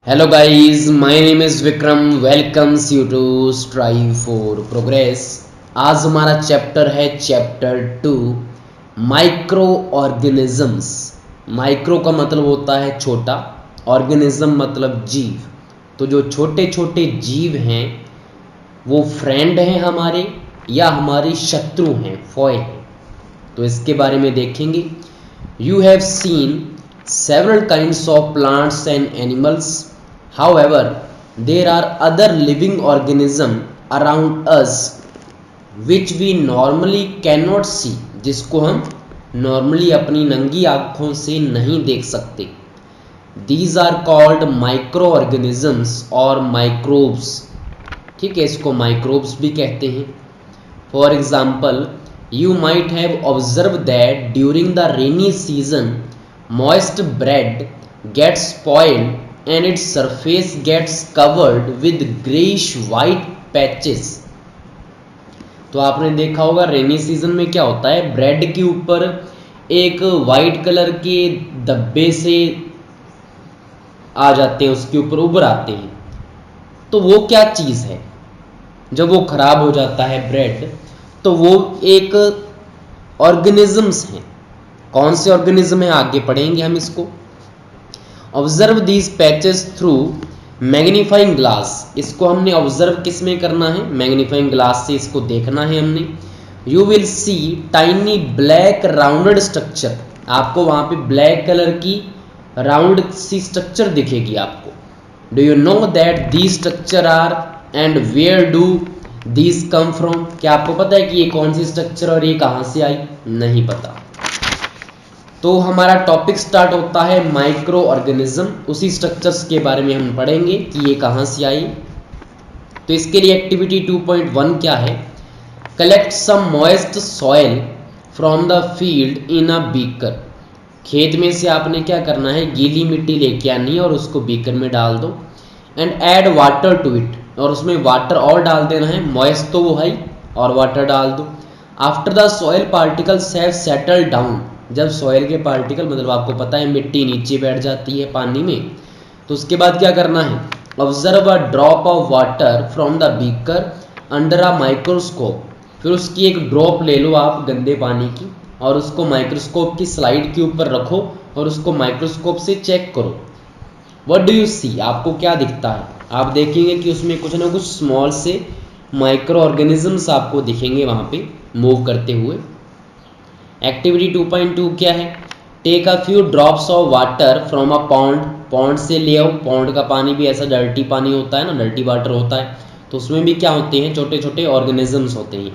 Hello guys, my name is Vikram. Welcomes you to Strive for Progress. आज हमारा chapter है chapter 2 micro organisms. Micro का मतलब होता है छोटा, ऑर्गेनिज्म मतलब जीव। तो जो छोटे छोटे जीव हैं वो फ्रेंड हैं हमारे या हमारे शत्रु हैं, फॉय हैं। तो इसके बारे में देखेंगे। You have seen several kinds of plants and animals. However, there are other living organisms around us which we normally cannot see, जिसको हम नॉर्मली अपनी नंगी आँखों से नहीं देख सकते। These are called microorganisms और microbes। ठीक है, इसको microbes भी कहते हैं। For example, you might have observed that during the rainy season moist bread gets spoiled and its surface gets covered with grayish white patches। तो आपने देखा होगा रेनी सीजन में क्या होता है, ब्रेड के ऊपर एक वाइट कलर के धब्बे से आ जाते हैं, उसके ऊपर उभर आते हैं। तो वो क्या चीज़ है? जब वो खराब हो जाता है ब्रेड, तो वो एक ऑर्गेनिजम्स हैं। कौन से ऑर्गेनिज्म है आगे पढ़ेंगे हम इसको। Observe these patches through magnifying glass. इसको हमने ऑब्जर्व किस में करना है? मैग्नीफाइंग ग्लास से इसको देखना है हमने। You will see tiny black rounded structure. आपको वहां पे ब्लैक कलर की राउंड सी स्ट्रक्चर दिखेगी आपको। Do you know that these structure are and where do these come from? क्या आपको पता है कि ये कौन सी स्ट्रक्चर और ये कहाँ से आई? नहीं पता। तो हमारा टॉपिक स्टार्ट होता है माइक्रो ऑर्गेनिज्म। उसी स्ट्रक्चर्स के बारे में हम पढ़ेंगे कि ये कहाँ से आई। तो इसके लिए एक्टिविटी 2.1 क्या है? Collect some moist soil from the field in a beaker. खेत में से आपने क्या करना है, गीली मिट्टी लेके आनी है और उसको बीकर में डाल दो। And add water to it, और उसमें वाटर और डाल देना है। मॉइस्ट तो वो है और वाटर डाल दो। After the soil particles have settled down, जब सॉइल के पार्टिकल मतलब आपको पता है मिट्टी नीचे बैठ जाती है पानी में, तो उसके बाद क्या करना है? Observe a drop of water from the beaker under a microscope. फिर उसकी एक ड्रॉप ले लो आप गंदे पानी की और उसको माइक्रोस्कोप की स्लाइड के ऊपर रखो और उसको माइक्रोस्कोप से चेक करो। What do you see? आपको क्या दिखता है? आप देखेंगे कि उसमें कुछ ना कुछ स्मॉल से माइक्रो ऑर्गेनिजम्स आपको दिखेंगे वहाँ पे मूव करते हुए। एक्टिविटी 2.2 क्या है? Take a few drops of water from a pond. Pond से ले आओ। पॉन्ड का पानी भी ऐसा डर्टी पानी होता है ना, डर्टी वाटर होता है, तो उसमें भी क्या होते हैं? छोटे छोटे ऑर्गेनिजम्स होते हैं।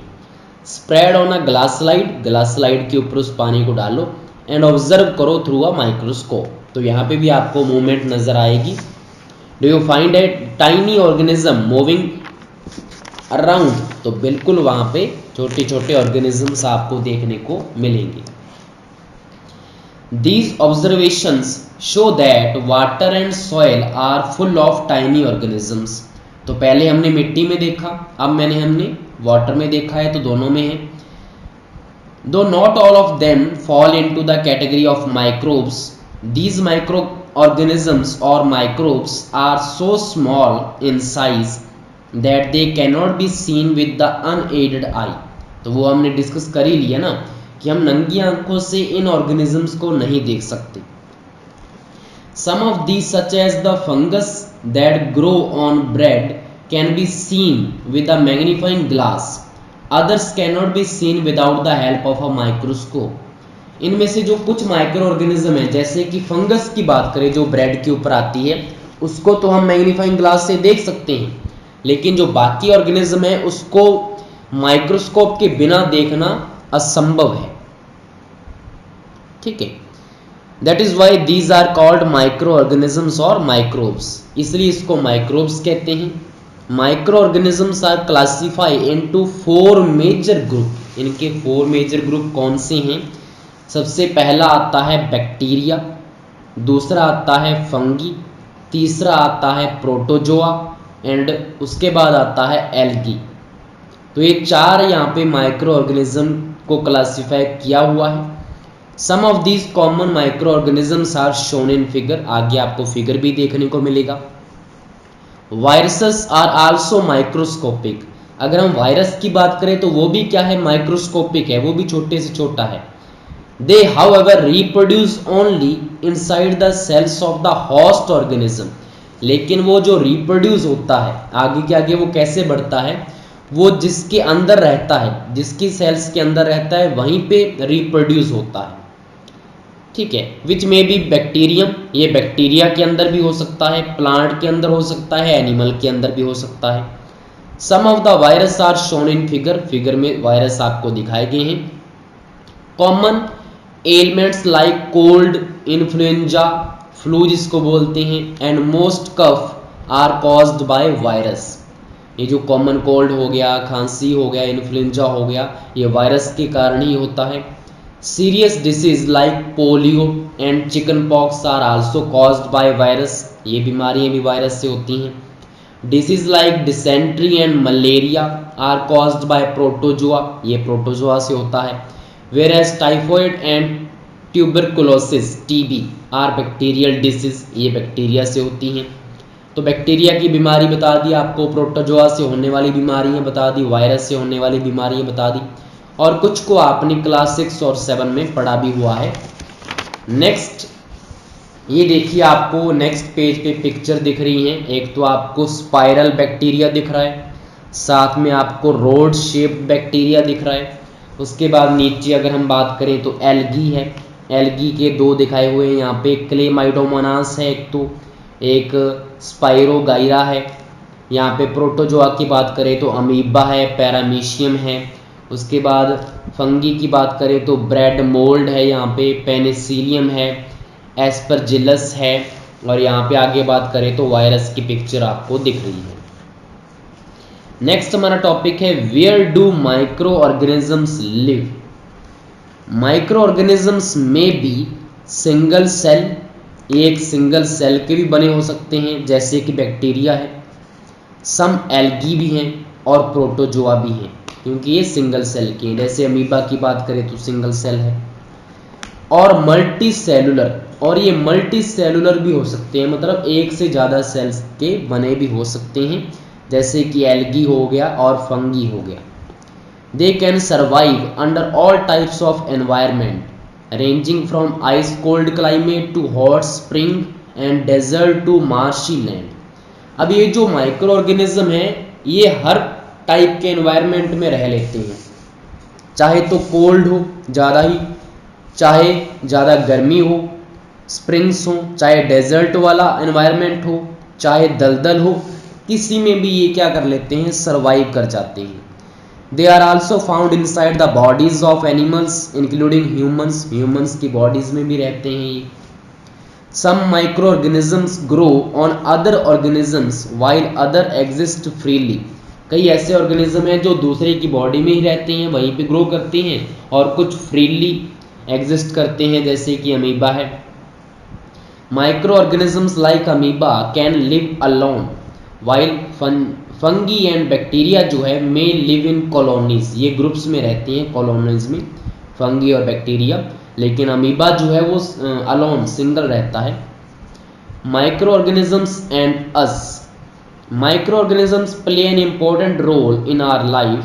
Spread on a glass slide. Glass slide के ऊपर उस पानी को डालो एंड ऑब्जर्व करो थ्रू अ माइक्रोस्कोप। तो यहाँ पे भी आपको मूवमेंट नजर आएगी। Do you find a tiny organism moving around? तो बिल्कुल वहां पे छोटे छोटे ऑर्गेनिजम्स आपको देखने को मिलेंगे। These observations show that water and soil are full of tiny organisms. तो पहले हमने मिट्टी में देखा, अब हमने वाटर में देखा है, तो दोनों में है। Though not all of them fall into the category of microbes, these micro organisms और microbes are so small in size that they cannot be seen with the unaided eye। तो वो हमने डिस्कस कर ही लिया ना कि हम नंगी आंखों से इन ऑर्गेनिजम्स को नहीं देख सकते। Some of these such as the fungus that grow on bread can be seen with a magnifying glass, others cannot be seen without the help of a microscope। इनमें से जो कुछ माइक्रो ऑर्गेनिज्म है, जैसे कि फंगस की बात करें जो ब्रेड के ऊपर आती है, उसको तो हम मैग्नीफाइंग ग्लास से देख सकते हैं, लेकिन जो बाकी ऑर्गेनिज्म है उसको माइक्रोस्कोप के बिना देखना असंभव है। ठीक है, that is why these are called micro organisms और माइक्रोब्स, इसलिए इसको माइक्रोब्स कहते हैं। Micro organisms are classify into 4 major group. इनके 4 मेजर ग्रुप कौन से हैं? सबसे पहला आता है बैक्टीरिया, दूसरा आता है फंगी, तीसरा आता है प्रोटोजोआ एंड उसके बाद आता है एल्गी। तो ये 4 यहाँ पे माइक्रो ऑर्गेनिज्म को क्लासिफाई किया हुआ है। Some of these common micro organisms are shown in figure. आगे आपको फिगर भी देखने को मिलेगा। Viruses are also microscopic. अगर हम वायरस की बात करें तो वो भी क्या है, माइक्रोस्कोपिक है, वो भी छोटे से छोटा है। They however reproduce only inside the cells of the host organism. लेकिन वो जो रिप्रोड्यूस होता है आगे के आगे वो कैसे बढ़ता है, वो जिसके अंदर रहता है, जिसकी सेल्स के अंदर रहता है वहीं पे रिप्रोड्यूस होता है, ठीक है। विच में भी बैक्टीरियम, ये बैक्टीरिया के अंदर भी हो सकता है, प्लांट के अंदर हो सकता है, एनिमल के अंदर भी हो सकता है। Some of the virus are shown in figure, figure में वायरस आपको दिखाए गए हैं। Common ailments like cold, influenza, flu जिसको बोलते हैं, and most cough are caused by virus. ये जो कॉमन कोल्ड हो गया, खांसी हो गया, इन्फ्लुएंजा हो गया, ये वायरस के कारण ही होता है। Serious disease like polio and chicken pox are also caused by virus, ये बीमारियां भी वायरस से होती हैं। Disease like dysentery and malaria are caused by protozoa, ये प्रोटोजोआ से होता है। Whereas typhoid and tuberculosis TB are bacterial disease, ये बैक्टीरिया से होती हैं। तो बैक्टीरिया की बीमारी बता दी आपको, प्रोटोजोआ से होने वाली बीमारियां बता दी, वायरस से होने वाली बीमारियां बता दी, और कुछ को आपने क्लास 6 और 7 में पढ़ा भी हुआ है। नेक्स्ट ये देखिए, आपको नेक्स्ट पेज पे पिक्चर दिख रही है। एक तो आपको स्पाइरल बैक्टीरिया दिख रहा है, साथ में आपको रोड शेप्ड बैक्टीरिया दिख रहा है। उसके बाद नीचे अगर हम बात करें तो एल्गी है, एल्गी के दो दिखाए हुए हैं यहाँ पे, क्लेमाइडोमोनास है एक तो, एक स्पाइरोगाइरा है। यहाँ पे प्रोटोजोआ की बात करें तो अमीबा है, पैरामीशियम है। उसके बाद फंगी की बात करें तो ब्रेड मोल्ड है, यहाँ पे पेनिसिलियम है, एस्परजिलस है, और यहाँ पे आगे बात करें तो वायरस की पिक्चर आपको दिख रही है। नेक्स्ट हमारा टॉपिक है where do microorganisms live. Microorganisms में भी सिंगल सेल, एक सिंगल सेल के भी बने हो सकते हैं जैसे कि बैक्टीरिया है, सम एल्गी भी हैं और प्रोटोजोआ भी हैं क्योंकि ये सिंगल सेल के हैं। जैसे अमीबा की बात करें तो सिंगल सेल है, और मल्टी सेलुलर, और ये मल्टी सेलुलर भी हो सकते हैं, मतलब एक से ज़्यादा सेल्स के बने भी हो सकते हैं जैसे कि एल्गी हो गया और फंगी हो गया। They can survive under all types of environment ranging from ice cold climate to hot spring and desert to marshy land. अब ये जो माइक्रो ऑर्गेनिज्म है ये हर टाइप के एनवायरनमेंट में रह लेते हैं, चाहे तो कोल्ड हो ज़्यादा ही, चाहे ज़्यादा गर्मी हो, स्प्रिंग्स हो, चाहे डेजर्ट वाला एनवायरनमेंट हो, चाहे दलदल हो, किसी में भी ये क्या कर लेते हैं, सर्वाइव कर जाते हैं। They are also found inside the bodies of animals including humans, humans की बॉडीज में भी रहते हैं ये। Some micro organisms grow on other organisms while other exist freely. कई ऐसे ऑर्गेनिज्म हैं जो दूसरे की बॉडी में ही रहते हैं, वहीं पे ग्रो करते हैं, और कुछ फ्रीली एग्जिस्ट करते हैं जैसे कि अमीबा है। Micro organisms like amoeba can live alone while fungi and bacteria जो है मे लिव इन कॉलोनीज, ये ग्रुप्स में रहते हैं, कॉलोनीज में, फंगी और बैक्टीरिया, लेकिन अमीबा जो है वो अलोन, सिंगल रहता है। Microorganisms and us, microorganisms play an important role in our life,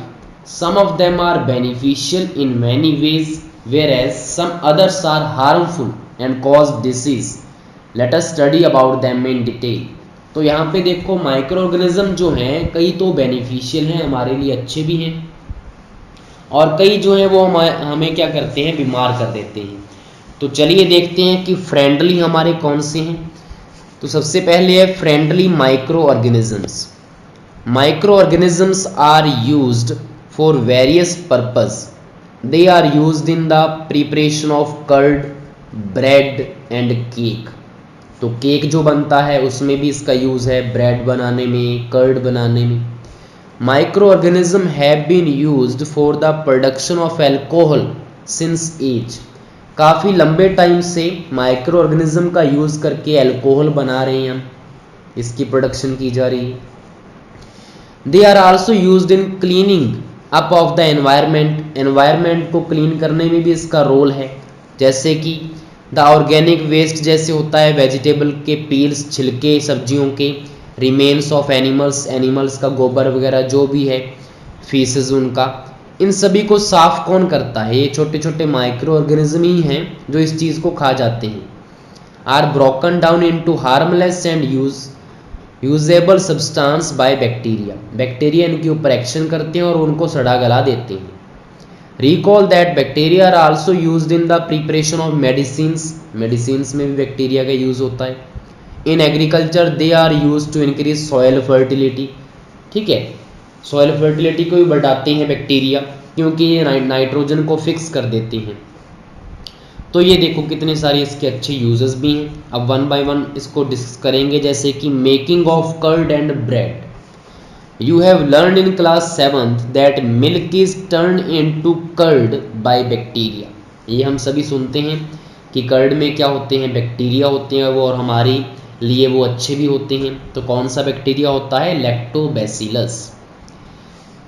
some of them are beneficial in many ways whereas some others are harmful and cause disease. Let us study about them in detail. तो यहाँ पे देखो micro organism जो हैं कई तो beneficial हैं, हमारे लिए अच्छे भी हैं, और कई जो हैं वो हमें क्या करते हैं, बीमार कर देते हैं। तो चलिए देखते हैं कि फ्रेंडली हमारे कौन से हैं। तो सबसे पहले है friendly microorganisms. Micro organisms are used for various purpose. They are used in the preparation of curd, bread and cake. तो केक जो बनता है उसमें भी इसका यूज़ है, ब्रेड बनाने में, कर्ड बनाने में। Micro organism have been used for the production of alcohol since age. काफ़ी लंबे टाइम से माइक्रो ऑर्गेनिज्म का यूज़ करके एल्कोहल बना रहे हैं हम, इसकी प्रोडक्शन की जा रही है। They are also used in cleaning up of the environment, environment को क्लीन करने में भी इसका रोल है, जैसे कि द ऑर्गेनिक वेस्ट जैसे होता है, वेजिटेबल के पील्स, छिलके सब्जियों के, रिमेन्स ऑफ एनिमल्स, एनिमल्स का गोबर वगैरह जो भी है, फीसेस उनका, इन सभी को साफ कौन करता है? ये छोटे छोटे माइक्रो ऑर्गेनिज्म ही हैं जो इस चीज़ को खा जाते हैं। Are broken down into harmless and usable substance by bacteria, bacteria इनके ऊपर एक्शन करते हैं और उनको सड़ा गला देते हैं। Recall that bacteria are also used in the preparation of medicines, medicines में भी बैक्टीरिया का यूज़ होता है। In agriculture they are use to increase soil fertility, ठीक है, सॉयल फर्टिलिटी को भी बढ़ाते हैं बैक्टीरिया, क्योंकि ये नाइट्रोजन को फिक्स कर देते हैं। तो ये देखो कितने सारे इसके अच्छे यूजेस भी हैं। अब वन बाय वन इसको डिस्कस करेंगे, जैसे कि making of curd and bread. You have learn in class 7th that milk is turn into curd by bacteria. ये हम सभी सुनते हैं कि कर्ड में क्या होते हैं? बैक्टीरिया होते हैं वो, और हमारे लिए वो अच्छे भी होते हैं। तो कौन सा बैक्टीरिया होता है? लैक्टोबैसिलस।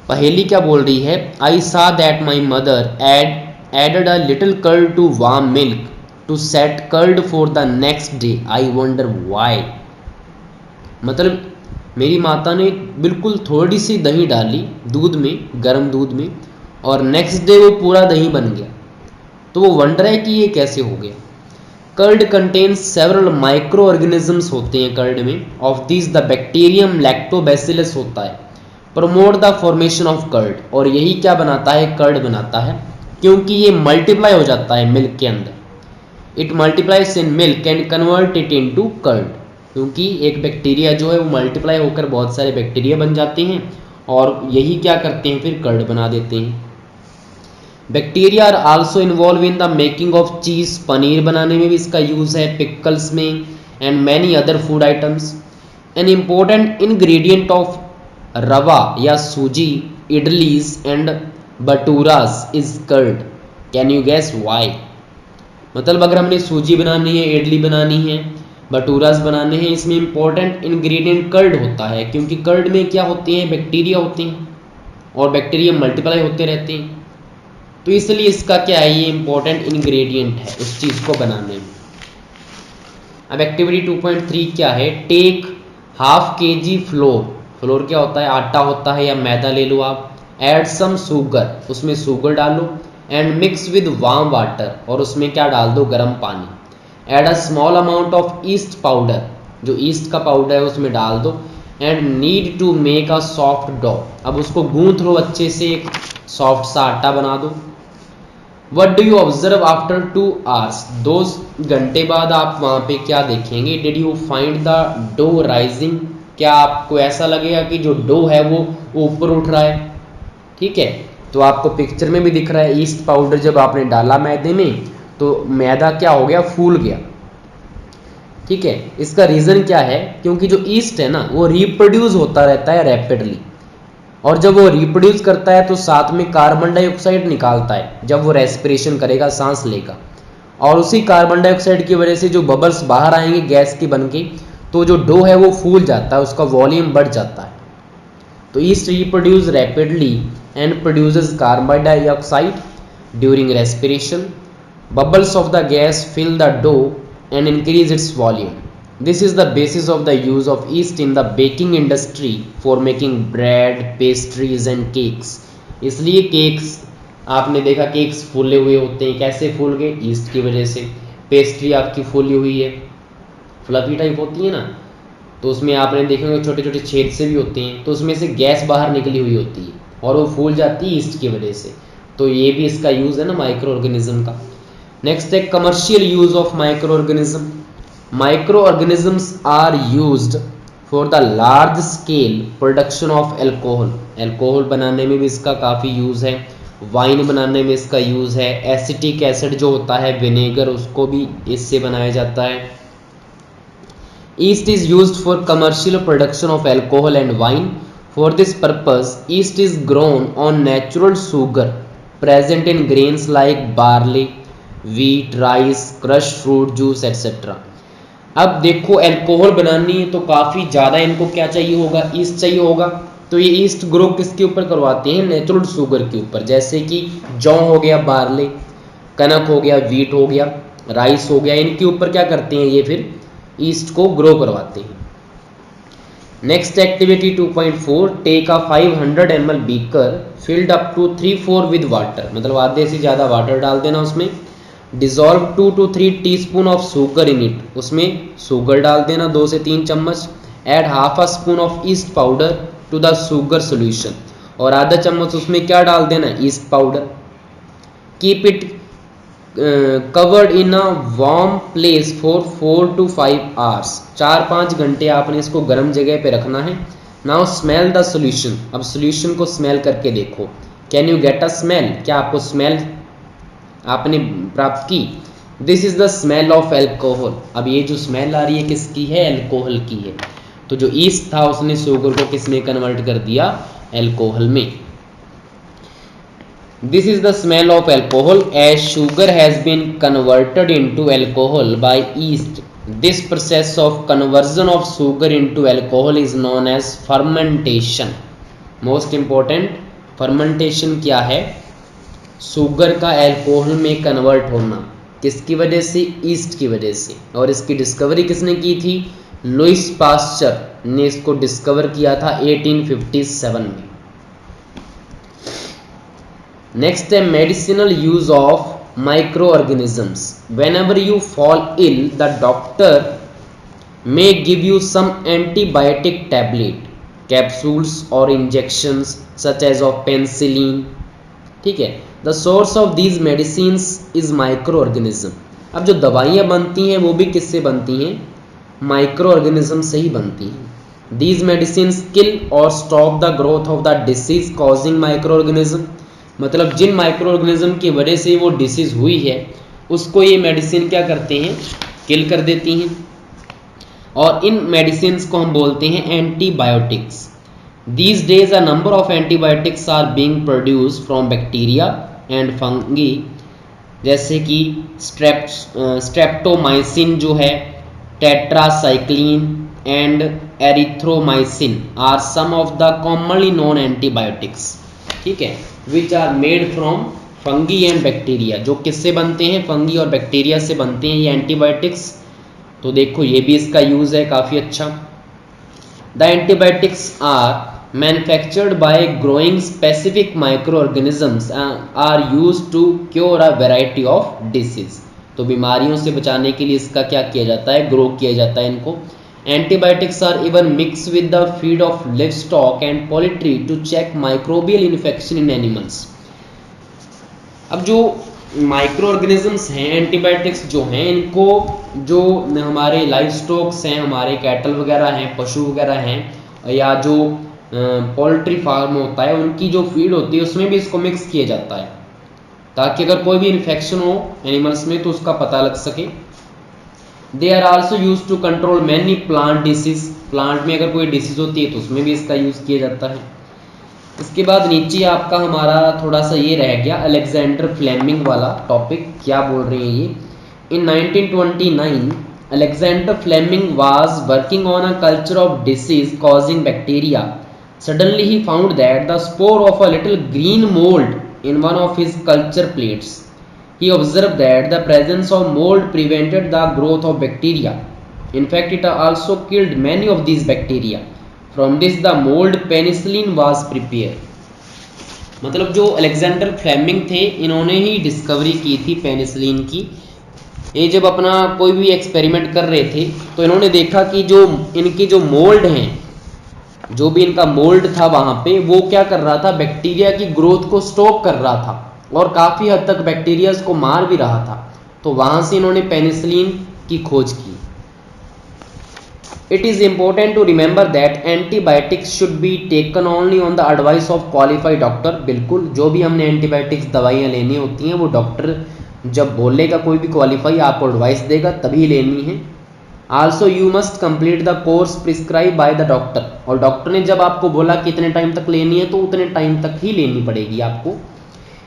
पहेली क्या बोल रही है? आई सा that my mother added a little curd to warm milk to set curd for the next day. I wonder why. मतलब मेरी माता ने बिल्कुल थोड़ी सी दही डाली दूध में, गर्म दूध में, और नेक्स्ट डे वो पूरा दही बन गया। तो वो वंडर है कि ये कैसे हो गया। Curd contains several micro organisms होते हैं कर्ड में। Of this the bacterium lactobacillus होता है। Promote the formation of curd, और यही क्या बनाता है? कर्ड बनाता है, क्योंकि ये मल्टीप्लाई हो जाता है मिल्क के अंदर। It multiplies in milk and convert it into curd, क्योंकि एक बैक्टीरिया जो है वो मल्टीप्लाई होकर बहुत सारे बैक्टीरिया बन जाते हैं, और यही क्या करते हैं? फिर कर्ड बना देते हैं। Bacteria are also involved in the making of cheese, paneer बनाने में भी इसका यूज़ है, पिकल्स में, and many other food items. An important ingredient of rava या suji, idlis and bhaturas is curd. Can you guess why? मतलब अगर हमने सूजी बनानी है, इडली बनानी है, बटूरास बनाने हैं, इसमें इंपॉर्टेंट इंग्रेडिएंट कर्ड होता है, क्योंकि कर्ड में क्या होते हैं? बैक्टीरिया होते हैं, और बैक्टीरिया मल्टीप्लाई होते रहते हैं। तो इसलिए इसका क्या है? ये इंपॉर्टेंट इंग्रेडिएंट है उस चीज़ को बनाने में। अब एक्टिविटी 2.3 क्या है? Take ½ kg floor. फ्लोर क्या होता है? आटा होता है या मैदा ले लो आप। ऐड सम शुगर, उसमें शुगर डालो, and mix with warm water, और उसमें क्या डाल दो? गर्म पानी। Add a small amount of yeast powder, जो ईस्ट का पाउडर है उसमें डाल दो, and need to make a soft dough. अब उसको गूंथ लो अच्छे से, एक सॉफ्ट सा आटा बना दो। What do you observe after 2 hours? 2 घंटे बाद आप वहाँ पे क्या देखेंगे? Did you find the dough rising? क्या आपको ऐसा लगेगा कि जो डो है वो ऊपर उठ रहा है? ठीक है, तो आपको पिक्चर में भी दिख रहा है, ईस्ट पाउडर जब आपने डाला मैदे में तो मैदा क्या हो गया? फूल गया। ठीक है, इसका रीज़न क्या है? क्योंकि जो ईस्ट है ना वो रिप्रोड्यूस होता रहता है रैपिडली, और जब वो रिप्रोड्यूस करता है तो साथ में कार्बन डाइऑक्साइड निकालता है जब वो रेस्पिरेशन करेगा, सांस लेगा, और उसी कार्बन डाइऑक्साइड की वजह से जो बबल्स बाहर आएंगे गैस की बन के, तो जो डो है वो फूल जाता है, उसका वॉल्यूम बढ़ जाता है। तो east reproduce rapidly and produces carbon dioxide during respiration. Bubbles of the gas fill the dough and increase its volume. This is the basis of the use of yeast in the baking industry for making bread, pastries and cakes. इसलिए cakes आपने देखा, cakes फूले हुए होते हैं। कैसे फूल गए? East की वजह से। पेस्ट्री आपकी फूली हुई है, फ्लफी टाइप होती है ना, तो उसमें आपने देखेंगे छोटे छोटे छेद से भी होते हैं, तो उसमें से गैस बाहर निकली हुई होती है और वो फूल जाती है ईस्ट की वजह से। तो ये भी इसका यूज़ है ना माइक्रो ऑर्गेनिज्म का। नेक्स्ट है commercial use of micro organism. Micro organisms are used for the large scale production of alcohol. Alcohol बनाने में भी इसका काफ़ी यूज़ है, वाइन बनाने में इसका यूज़ है, एसिटिक एसिड जो होता है विनेगर उसको भी इससे बनाया जाता है। East is used for commercial production of alcohol and wine. For this purpose, yeast is grown on natural sugar present in grains like barley, wheat, rice, crushed fruit juice, etc. अब देखो alcohol बनानी है तो काफ़ी ज़्यादा इनको क्या चाहिए होगा? ईस्ट चाहिए होगा। तो ये ईस्ट ग्रो किसके ऊपर करवाते हैं? नेचुरल शुगर के ऊपर, जैसे कि जौ हो गया, बार्ले, कनक हो गया, वीट हो गया, राइस हो गया, इनके ऊपर क्या करते हैं ये फिर ईस्ट को ग्रो करवाते हैं। Next activity 2.4, take a 500 ml beaker filled up to 3/4 with water, मतलब आधे से ज़्यादा वाटर डाल देना उसमें। Dissolve 2 to 3 teaspoon of sugar in it, उसमें शुगर डाल देना 2 से 3 चम्मच। Add half a spoon of yeast powder to the sugar solution, और आधा चम्मच उसमें क्या डाल देना, yeast powder. Keep it covered in a warm place for 4 to 5 hours, 4-5 घंटे आपने इसको गर्म जगह पे रखना है। नाउ स्मेल द सोल्यूशन, अब सोल्यूशन को स्मेल करके देखो। Can you get a smell, क्या आपको स्मेल आपने प्राप्त की? This is the smell of alcohol, अब ये जो स्मेल आ रही है किसकी है, एल्कोहल की है। तो जो ईस्ट था उसने शुगर को किस में कन्वर्ट कर दिया, एल्कोहल में। This is the smell of alcohol as sugar has been converted into alcohol by yeast. This process of conversion of sugar into alcohol is known as fermentation. Most important, fermentation क्या है, sugar का alcohol में convert होना, किसकी वजह से, east की वजह से। और इसकी डिस्कवरी किसने की थी, लुइस पास्चर ने इसको डिस्कवर किया था 1857 में। नेक्स्ट है medicinal use of micro organisms. Whenever you fall ill the doctor may give you some antibiotic tablet, capsules और injections such as of penicillin, ठीक है। The source of these medicines is micro organism. अब जो दवाइयाँ बनती हैं वो भी किससे बनती हैं, माइक्रो ऑर्गेनिज्म से ही बनती हैं। दीज मेडिसिन्स किल और stop the growth of the disease causing micro organism, मतलब जिन माइक्रो ऑर्गेनिज्म की वजह से वो डिसीज हुई है उसको ये मेडिसिन क्या करते हैं, किल कर देती हैं। और इन मेडिसिन को हम बोलते हैं antibiotics. These days a number of antibiotics are being produce from bacteria and fungi, जैसे कि स्ट्रेप्टोमाइसिन जो है, tetracycline and erythromycin are some of the commonly known antibiotics, ठीक है, which are made from fungi and bacteria. जो किससे बनते हैं, फंगी और बैक्टीरिया से बनते हैं ये एंटीबायोटिक्स। तो देखो ये भी इसका यूज है काफ़ी अच्छा। The antibiotics are manufactured by growing specific micro organisms are use to cure a variety of disease. तो बीमारियों से बचाने के लिए इसका क्या किया जाता है, ग्रो किया जाता है इनको। Antibiotics are even mixed with the feed of livestock and poultry to check microbial infection in animals. अब जो माइक्रो ऑर्गेनिजम्स हैं, एंटीबायोटिक्स जो हैं, इनको जो हमारे लाइव स्टॉक्स हैं, हमारे कैटल वगैरह हैं, पशु वगैरह हैं, या जो पोल्ट्री फार्म होता है उनकी जो फीड होती है उसमें भी इसको मिक्स किया जाता है, ताकि अगर कोई भी इन्फेक्शन हो एनिमल्स में तो उसका पता लग सके। They are also use to control many plant disease, plant में अगर कोई डिसीज होती है तो उसमें भी इसका यूज़ किया जाता है। इसके बाद नीचे आपका हमारा थोड़ा सा ये रह गया अलेक्जेंडर फ्लेमिंग वाला टॉपिक, क्या बोल रहे हैं ये। In 1929 Alexander Fleming was working on a culture of disease causing bacteria. Suddenly he found that the spore of a little green mould in one of his culture plates. He observed that the presence of mold prevented the growth of bacteria. In fact, it also killed many of these bacteria. From this, the mold penicillin was prepared. मतलब जो Alexander Fleming थे इन्होंने ही discovery की थी penicillin की। ये जब अपना कोई भी एक्सपेरिमेंट कर रहे थे तो इन्होंने देखा कि जो इनकी जो मोल्ड हैं, जो भी इनका मोल्ड था वहाँ पे, वो क्या कर रहा था, बैक्टीरिया की ग्रोथ को स्टॉप कर रहा था और काफ़ी हद तक बैक्टीरिया को मार भी रहा था। तो वहाँ से इन्होंने पेनिसिलिन की खोज की। It is important to remember that antibiotics should be taken only on the advice of qualified doctor. बिल्कुल, जो भी हमने एंटीबायोटिक्स दवाइयाँ लेनी होती हैं वो डॉक्टर जब बोलेगा, कोई भी क्वालिफाई आपको एडवाइस देगा तभी लेनी है। Also you must complete the course prescribe by the doctor, और डॉक्टर ने जब आपको बोला कि इतने टाइम तक लेनी है तो उतने टाइम तक ही लेनी पड़ेगी आपको।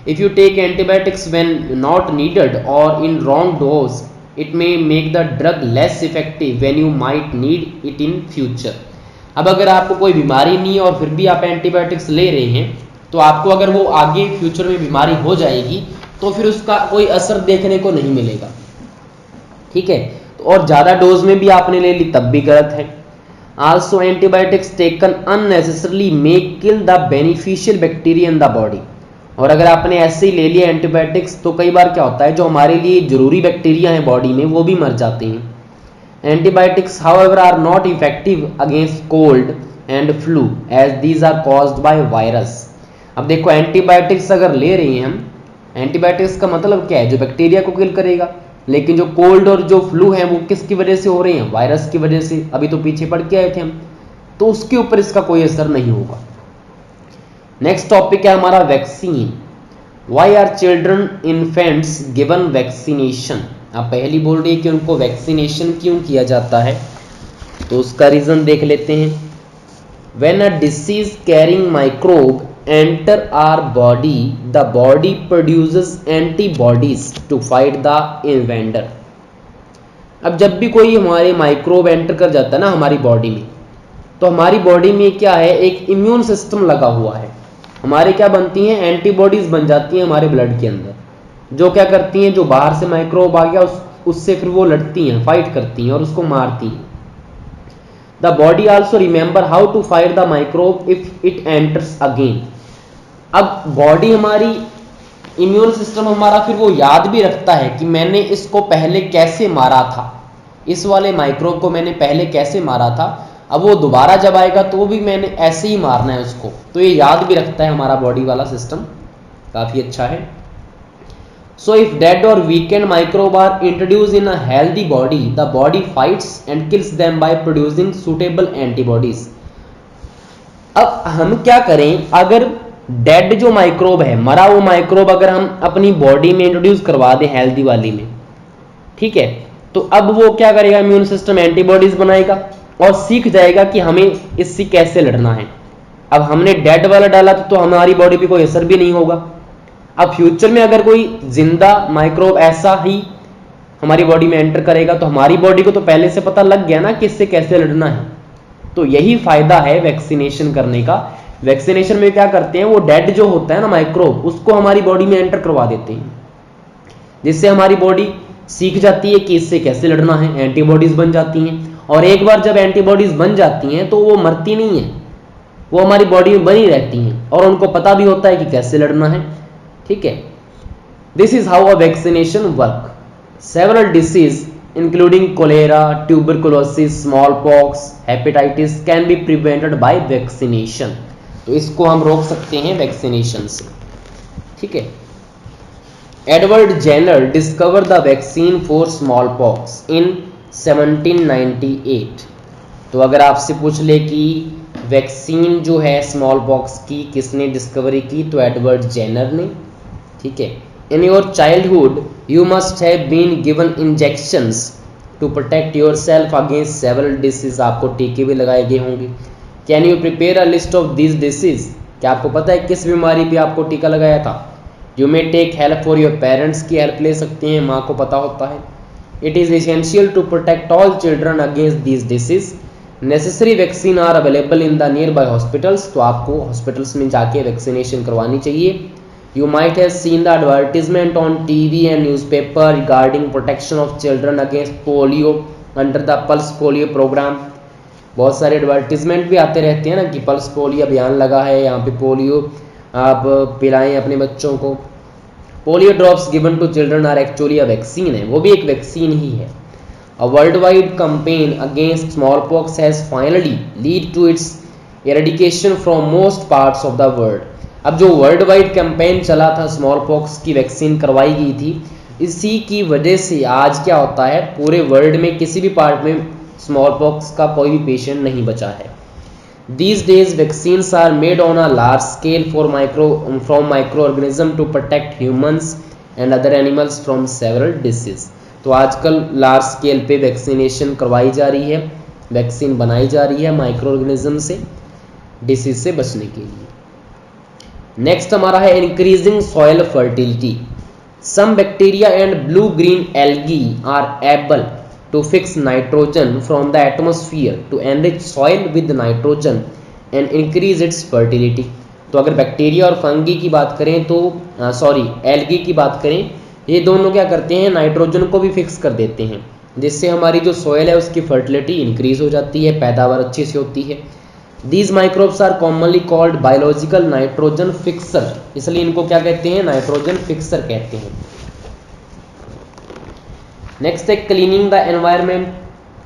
If you take antibiotics when not needed or in wrong dose, it may make the drug less effective when you might need it in future. अब अगर आपको कोई बीमारी नहीं है और फिर भी आप एंटीबायोटिक्स ले रहे हैं तो आपको अगर वो आगे फ्यूचर में बीमारी हो जाएगी तो फिर उसका कोई असर देखने को नहीं मिलेगा, ठीक है। और ज़्यादा डोज में भी आपने ले ली तब भी गलत है। Also antibiotics taken unnecessarily may kill the beneficial bacteria in the body. और अगर आपने ऐसे ही ले लिया एंटीबायोटिक्स तो कई बार क्या होता है, जो हमारे लिए जरूरी बैक्टीरिया हैं बॉडी में वो भी मर जाते हैं। Antibiotics however are not effective against cold and flu as these are caused by virus. अब देखो एंटीबायोटिक्स अगर ले रहे हैं हम, एंटीबायोटिक्स का मतलब क्या है, जो बैक्टीरिया को किल करेगा, लेकिन जो कोल्ड और जो फ्लू है वो किसकी वजह से हो रहे हैं, वायरस की वजह से। अभी तो पीछे पढ़ के आए थे हम, तो उसके ऊपर इसका कोई असर नहीं होगा। नेक्स्ट टॉपिक है हमारा vaccine. Why are children infants given vaccination. आप पहली बोल रही है कि उनको वैक्सीनेशन क्यों किया जाता है, तो उसका रीजन देख लेते हैं। When a disease carrying microbe enter our body, the body produces antibodies to fight the invader। अब जब भी कोई हमारे माइक्रोब एंटर कर जाता है ना हमारी बॉडी में, तो हमारी बॉडी में क्या है, एक इम्यून सिस्टम लगा हुआ है। हमारे क्या बनती हैं, एंटीबॉडीज बन जाती हैं हमारे ब्लड के अंदर, जो क्या करती हैं, जो बाहर से माइक्रोब आ गया उससे फिर वो लड़ती हैं, फाइट करती हैं और उसको मारती हैं। The body also remember how to fight the microbe if it enters again. अब बॉडी हमारी, इम्यून सिस्टम हमारा फिर वो याद भी रखता है कि मैंने इसको पहले कैसे मारा था, इस वाले माइक्रोब को मैंने पहले कैसे मारा था, अब वो दोबारा जब आएगा तो भी मैंने ऐसे ही मारना है उसको। तो ये याद भी रखता है हमारा बॉडी वाला सिस्टम, काफी अच्छा है। So if dead or weakened microbe are introduce in a healthy body, the body fights and kills them by producing suitable antibodies. अब हम क्या करें, अगर डेड जो माइक्रोब है, मरा वो माइक्रोब अगर हम अपनी बॉडी में इंट्रोड्यूस करवा दें हेल्दी वाली में, ठीक है, तो अब वो क्या करेगा, इम्यून सिस्टम एंटीबॉडीज बनाएगा और सीख जाएगा कि हमें इससे कैसे लड़ना है। अब हमने डेड वाला डाला तो हमारी बॉडी पे कोई असर भी नहीं होगा। अब फ्यूचर में अगर कोई जिंदा माइक्रोब ऐसा ही हमारी बॉडी में एंटर करेगा तो हमारी बॉडी को तो पहले से पता लग गया ना कि इससे कैसे लड़ना है। तो यही फायदा है वैक्सीनेशन करने का। वैक्सीनेशन में क्या करते हैं, वो डेड जो होता है ना माइक्रोब, उसको हमारी बॉडी में एंटर करवा देते हैं, जिससे हमारी बॉडी सीख जाती है कि इससे कैसे लड़ना है, एंटीबॉडीज बन जाती हैं। और एक बार जब एंटीबॉडीज बन जाती हैं तो वो मरती नहीं है, वो हमारी बॉडी में बनी रहती हैं और उनको पता भी होता है कि कैसे लड़ना है, ठीक है। This is how a vaccination work. Several disease including cholera, tuberculosis, smallpox, hepatitis can be prevented by vaccination. तो इसको हम रोक सकते हैं वैक्सीनेशन से, ठीक है। Edward Jenner discovered the vaccine for small pox in 1798। तो अगर आपसे पूछ ले कि वैक्सीन जो है स्मॉल पॉक्स की किसने डिस्कवरी की, तो एडवर्ड जेनर ने, ठीक है। In your childhood you must have been given injections to protect yourself against several disease. आपको टीके भी लगाए गए होंगे। Can you prepare a list of this disease. क्या आपको पता है किस बीमारी पे आपको टीका लगाया था। You may take help for your parents की हेल्प ले सकते हैं, माँ को पता होता है। It is essential to protect all children against this disease. Necessary vaccine are available in the nearby hospitals. तो आपको हॉस्पिटल्स में जाके वैक्सीनेशन करवानी चाहिए। You might have seen the advertisement on TV and newspaper regarding protection of children against polio under the pulse polio programme. बहुत सारे advertisement भी आते रहते हैं ना कि पल्स पोलियो अभियान लगा है, यहाँ पे पोलियो आप पिलाएं अपने बच्चों को। Polio drops given to children are actually a vaccine है, वो भी एक वैक्सीन ही है। A worldwide campaign against smallpox has finally lead to its eradication from most parts of the world. अब जो वर्ल्ड वाइड कैंपेन चला था, स्मॉल पॉक्स की वैक्सीन करवाई गई थी, इसी की वजह से आज क्या होता है, पूरे वर्ल्ड में किसी भी पार्ट में स्मॉल पॉक्स का कोई भी पेशेंट नहीं बचा है। These days vaccines are made on a large scale from microorganism to protect humans and other animals from several diseases। तो आजकल लार्ज स्केल पे वैक्सीनेशन करवाई जा रही है, वैक्सीन बनाई जा रही है माइक्रो ऑर्गेनिज्म से, डिसीज से बचने के लिए। नेक्स्ट हमारा है increasing soil fertility. Some bacteria and blue green algae are able to fix nitrogen from the atmosphere to enrich soil with nitrogen and increase its fertility। तो अगर बैक्टीरिया और फंगी की बात करें तो एल्गी की बात करें, ये दोनों क्या करते हैं, नाइट्रोजन को भी फिक्स कर देते हैं जिससे हमारी जो सॉइल है उसकी फर्टिलिटी इंक्रीज हो जाती है, पैदावार अच्छे से होती है। These microbes are commonly called biological nitrogen fixer, इसलिए इनको क्या कहते हैं, नाइट्रोजन फिक्सर कहते हैं। नेक्स्ट है cleaning the environment.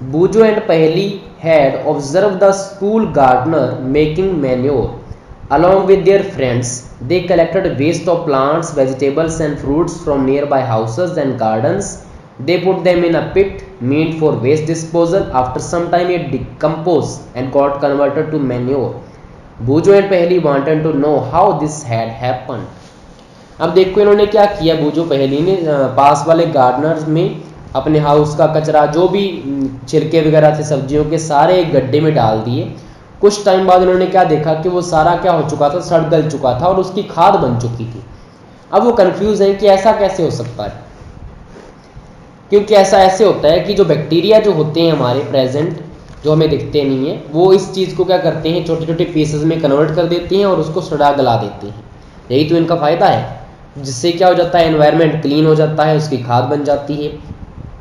Boojho and Paheli had observed the school gardener making manure along with their friends. They collected waste of plants, vegetables and fruits from nearby houses and gardens. They put them in a pit meant for waste disposal. After some time it decomposed and got converted to manure. Bujo and Paheli wanted to know how this had happened. अब देखो इन्होंने क्या किया, बूजो पहेली ने पास वाले Gardner's में अपने हाउस का कचरा, जो भी छिलके वगैरह थे सब्जियों के, सारे एक गड्ढे में डाल दिए। कुछ टाइम बाद उन्होंने क्या देखा कि वो सारा क्या हो चुका था, सड़ गल चुका था और उसकी खाद बन चुकी थी। अब वो कंफ्यूज है कि ऐसा कैसे हो सकता है, क्योंकि ऐसा ऐसे होता है कि जो बैक्टीरिया जो होते हैं हमारे प्रेजेंट, जो हमें दिखते नहीं है, वो इस चीज़ को क्या करते हैं, छोटे छोटे पीसेस में कन्वर्ट कर देते हैं और उसको सड़ा गला देते हैं। यही तो इनका फ़ायदा है, जिससे क्या हो जाता है, एनवायरनमेंट क्लीन हो जाता है, उसकी खाद बन जाती है।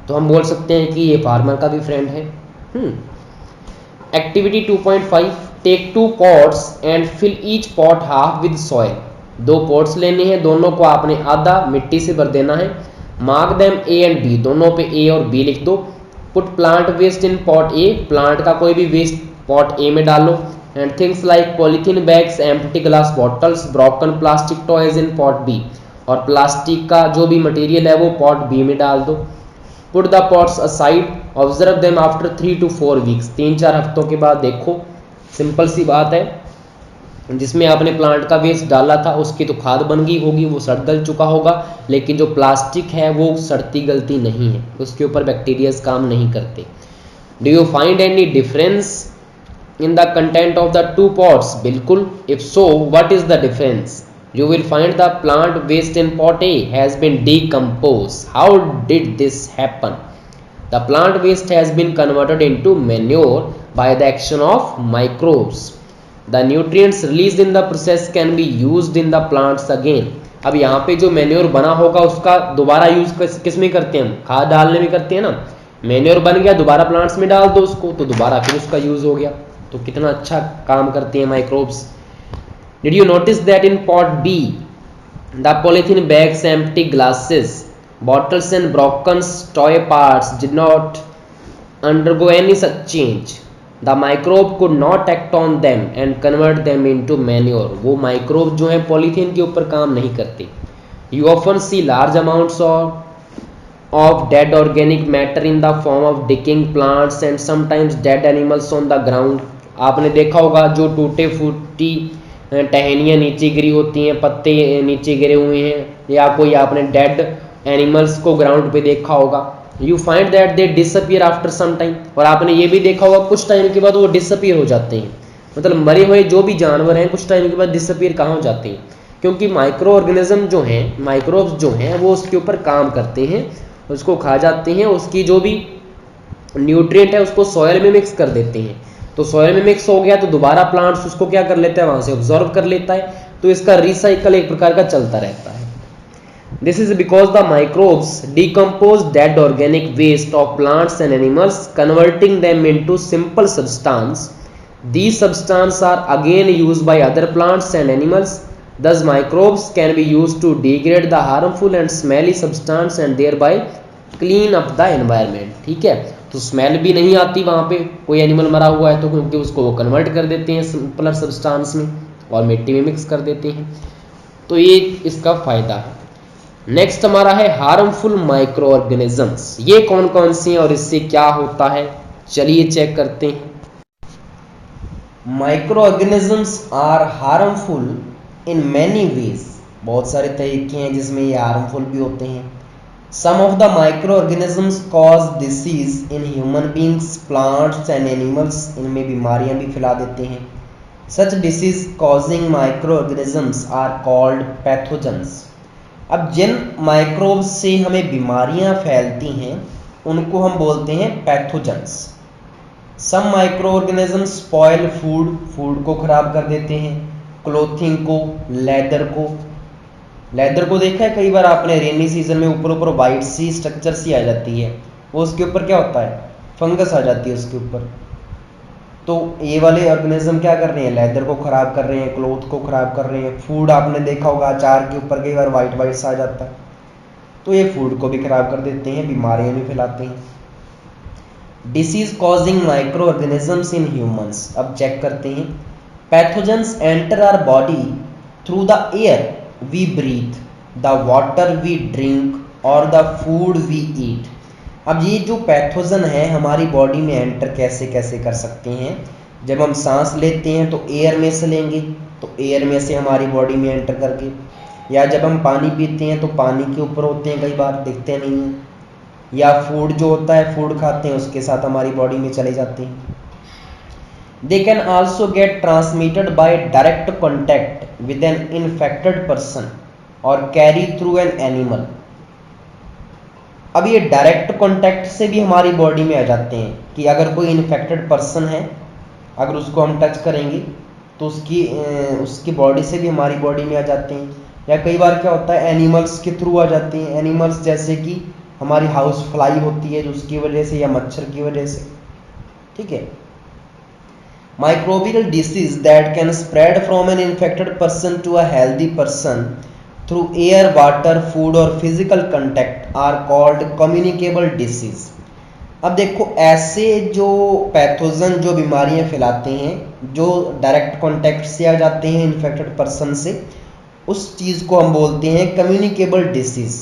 तो हम बोल सकते हैं कि ये फार्मर का भी फ्रेंड है। Activity 2.5, take 2 pots and fill each pot half with soil. 2 pots लेने हैं, दोनों को आपने आधा मिट्टी से भर देना है। Mark them A and B, दोनों पे ए और बी लिख दो। Put plant waste in pot A, plant का कोई भी वेस्ट पॉट ए में डालो। And things like polythene bags, empty glass bottles, broken plastic toys in pot B, और प्लास्टिक का जो भी मटेरियल है वो पॉट बी में डाल दो। Put the pots aside, observe them after 3 to 4 weeks, 3-4 हफ्तों के बाद देखो। सिंपल सी बात है, जिसमें आपने प्लांट का वेस्ट डाला था उसकी तो खाद बन गई होगी, वो सड़ गल चुका होगा, लेकिन जो प्लास्टिक है वो सड़ती गलती नहीं है, उसके ऊपर बैक्टीरियाज काम नहीं करते। Do you find any difference in the content of the 2 pots? बिल्कुल। If so what is the difference? You will find the plant waste in pot A has been decomposed. How did this happen? The plant waste has been converted into manure by the action of microbes. The nutrients released in the process can be used in the plants again. अब यहाँ पे जो manure बना होगा उसका दोबारा use किस में करते हैं हम? खाद डालने में करते हैं ना। मैन्योर बन गया, दोबारा प्लांट्स में डाल दो उसको, तो दोबारा फिर उसका यूज हो गया। तो कितना अच्छा काम करते हैं microbes. Did you notice that in pot B, the polythene bags, empty glasses, bottles and broken toy parts did not undergo any such change? The microbe could not act on them and convert them into manure. वो microbe जो है polythene के ऊपर काम नहीं करते। You often see large amounts of dead organic matter in the form of decaying plants and sometimes dead animals on the ground. आपने देखा होगा जो टूटे फूटी टहनियाँ नीचे गिरी होती हैं, पत्ते नीचे गिरे हुए हैं, या कोई आपने डेड एनिमल्स को ग्राउंड पे देखा होगा। You find that they disappear after some time, और आपने ये भी देखा होगा कुछ टाइम के बाद वो डिसअपियर हो जाते हैं। मतलब मरे हुए जो भी जानवर हैं कुछ टाइम के बाद डिसअपियर कहाँ हो जाते हैं, क्योंकि माइक्रो ऑर्गेनिज्म जो हैं, माइक्रोब्स जो हैं, वो उसके ऊपर काम करते हैं, उसको खा जाते हैं, उसकी जो भी न्यूट्रिएंट है उसको सॉइल में मिक्स कर देते हैं। तो सॉइल में मिक्स हो गया तो दोबारा प्लांट्स उसको क्या कर लेता है, वहां से ऑब्जॉर्व कर लेता है। तो इसका रिसाइकल एक प्रकार का चलता रहता है। This is because the microbes decompose dead organic waste of plants and animals, converting them into simple substance. These substance are again used by other plants and animals. Thus microbes can be used to degrade the harmful and smelly substance and thereby clean up the environment. ठीक है, तो smell भी नहीं आती वहाँ पे, कोई animal मरा हुआ है तो, क्योंकि उसको वो कन्वर्ट कर देते हैं सिंपलर सब्सटेंस में और मिट्टी में मिक्स कर देते हैं। तो ये इसका फायदा है। नेक्स्ट हमारा है हार्मफुल माइक्रो ऑर्गेनिजम्स। ये कौन कौन से हैं और इससे क्या होता है, चलिए चेक करते हैं। Micro organisms are harmful in many ways, बहुत सारे तरीके हैं जिसमें ये हार्मफुल भी होते हैं। Some of the micro organisms cause disease in human beings, plants and animals, इनमें बीमारियां भी फैला देते हैं। Such disease causing micro organisms are called pathogens. अब जिन माइक्रोब्स से हमें बीमारियां फैलती हैं उनको हम बोलते हैं pathogens. Some micro organisms spoil food, food को खराब कर देते हैं, क्लोथिंग को, लेदर को देखा है कई बार आपने, रेनी सीजन में ऊपर ऊपर वाइट सी स्ट्रक्चर सी आ जाती है, वो उसके ऊपर क्या होता है, फंगस आ जाती है उसके ऊपर। तो ये वाले ऑर्गेनिज्म क्या कर रहे हैं, लेदर को खराब कर रहे हैं, क्लोथ को खराब कर रहे हैं। फूड आपने देखा होगा, अचार के ऊपर कई बार वाइट वाइट सा आ जाता है, तो ये फूड को भी खराब कर देते हैं, बीमारियां भी फैलाते हैं। Disease causing micro organisms in humans. अब चेक करते हैं। Pathogens enter our body through the air we breathe, the water we drink और द फूड वी ईट। अब ये जो पैथोजन है हमारी बॉडी में एंटर कैसे कैसे कर सकते हैं। जब हम सांस लेते हैं तो एयर में से लेंगे, तो एयर में से हमारी बॉडी में एंटर करके, या जब हम पानी पीते हैं तो पानी के ऊपर होते हैं, कई बार दिखते नहीं हैं, या फूड जो होता है फूड खाते हैं उसके साथ हमारी बॉडी में चले जाते हैं। They can also get transmitted by direct contact with N infected person और कैरी थ्रू एन एनिमल। अब ये डायरेक्ट कांटेक्ट से भी हमारी बॉडी में आ जाते हैं कि अगर कोई इन्फेक्टेड पर्सन है, अगर उसको हम टच करेंगे तो उसकी बॉडी से भी हमारी बॉडी में आ जाते हैं। या कई बार क्या होता है, एनिमल्स के थ्रू आ जाते हैं। एनिमल्स जैसे कि हमारी हाउस फ्लाई होती है, जो उसकी वजह से, या मच्छर की वजह से। ठीक है। Microbial disease that can spread from an infected person to a healthy person through air, water, food और physical contact are called communicable disease. अब देखो, ऐसे जो पैथोजन जो बीमारियां फैलाते हैं, जो डायरेक्ट कांटेक्ट से आ जाते हैं इन्फेक्टेड पर्सन से, उस चीज़ को हम बोलते हैं कम्युनिकेबल डिसीज।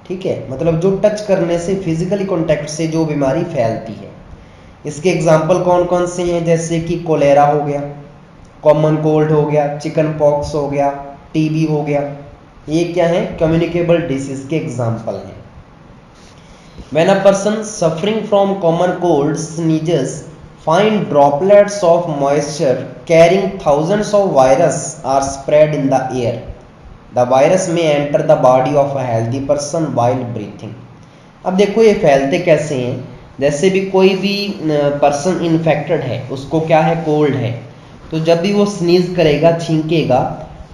ठीक है, मतलब जो टच करने से, फिजिकली कांटेक्ट से जो बीमारी फैलती है। इसके एग्जाम्पल कौन कौन से हैं, जैसे कि कोलेरा हो गया, कॉमन कोल्ड हो गया, चिकन पॉक्स हो गया, टीबी हो गया। ये क्या है, कम्युनिकेबल डिसीज के एग्जाम्पल हैं। When a person suffering from common cold sneezes, fine droplets of moisture carrying thousands of virus are spread in the air. The virus may enter the body of a healthy person while breathing. अब देखो ये फैलते कैसे हैं। जैसे भी कोई भी पर्सन इन्फेक्टेड है, उसको क्या है, कोल्ड है, तो जब भी वो स्नीज करेगा, छींकेगा,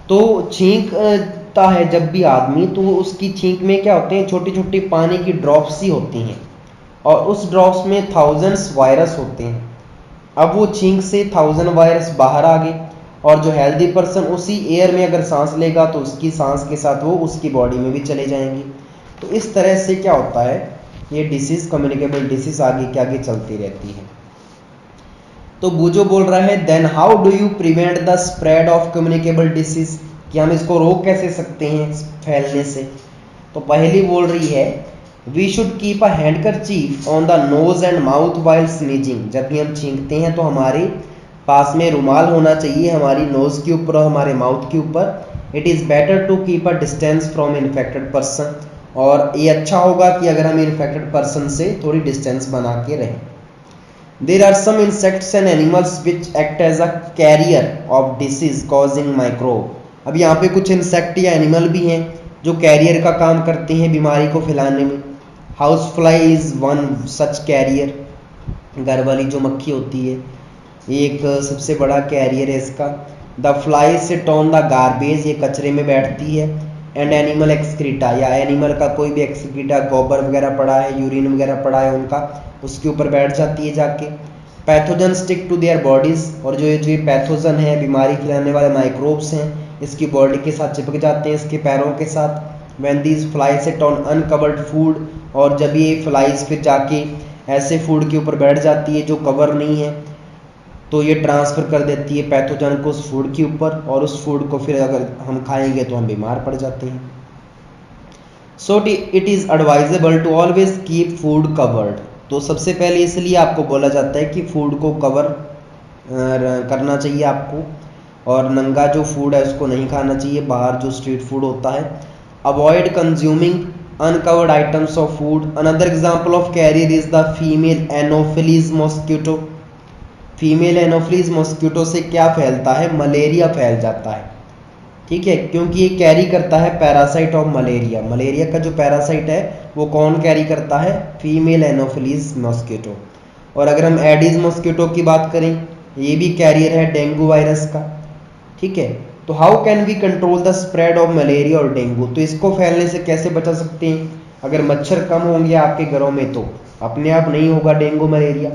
तो छींकता है जब भी आदमी, तो उसकी छींक में क्या होते हैं, छोटी छोटी पानी की ड्रॉप्स ही होती हैं, और उस ड्रॉप्स में थाउजेंड्स वायरस होते हैं। अब वो छींक से 1000 वायरस बाहर आ गए, और जो हेल्दी पर्सन उसी एयर में अगर सांस लेगा तो उसकी सांस के साथ वो उसकी बॉडी में भी चले जाएंगे। तो इस तरह से क्या होता है, ये डिसीज, कम्युनिकेबल डिसीज आगे के आगे चलती रहती है। तो बूजो बोल रहा है, then how do you prevent the spread of communicable disease, कि हम इसको रोक कैसे सकते हैं फैलने से। तो पहली बोल रही है, we should keep a handkerchief on the nose and mouth while sneezing. जब भी हम छींकते हैं तो हमारे पास में रुमाल होना चाहिए, हमारी नोज के ऊपर और हमारे माउथ के ऊपर। It is better to keep a distance from infected person, और ये अच्छा होगा कि अगर हम इन्फेक्टेड पर्सन से थोड़ी डिस्टेंस बना के रहें। There are some insects and animals which act as a carrier of disease causing microbe. अब यहाँ पे कुछ इंसेक्ट या एनिमल भी हैं जो कैरियर का काम करते हैं बीमारी को फैलाने में। Housefly is one such carrier. घर वाली जो मक्खी होती है, एक सबसे बड़ा कैरियर है इसका। The fly sit on the garbage, ये कचरे में बैठती है। एंड एनिमल एक्सक्रीटा, या एनिमल का कोई भी एक्सक्रीटा, गोबर वगैरह पड़ा है, यूरिन वगैरह पड़ा है उनका, उसके ऊपर बैठ जाती है जाके। Pathogen stick to their bodies, और जो ये पैथोजन है, बीमारी फैलाने वाले माइक्रोब्स हैं, इसकी बॉडी के साथ चिपक जाते हैं, इसके पैरों के साथ। When these fly sit on uncovered food, और जब ये फ्लाइज फिर जाके ऐसे फूड के ऊपर बैठ जाती है जो कवर नहीं है, तो ये ट्रांसफ़र कर देती है पैथोजन को उस फूड के ऊपर, और उस फूड को फिर अगर हम खाएंगे तो हम बीमार पड़ जाते हैं। So it is advisable to always keep food covered. तो सबसे पहले इसलिए आपको बोला जाता है कि फूड को कवर करना चाहिए आपको, और नंगा जो फूड है उसको नहीं खाना चाहिए, बाहर जो स्ट्रीट फूड होता है। Avoid consuming uncovered items of food. Another example of carrier is the female anopheles mosquito. Female anopheles mosquito से क्या फैलता है, मलेरिया फैल जाता है। ठीक है, क्योंकि ये कैरी करता है पैरासाइट ऑफ मलेरिया। मलेरिया का जो पैरासाइट है वो कौन कैरी करता है, फीमेल एनोफिलीज मॉस्किटो। और अगर हम एडिस मॉस्किटो की बात करें, ये भी कैरियर है डेंगू वायरस का। ठीक है, तो how can we control the spread of malaria और डेंगू, तो इसको फैलने से कैसे बचा सकते हैं। अगर मच्छर कम होंगे आपके घरों में तो अपने आप नहीं होगा dengue malaria.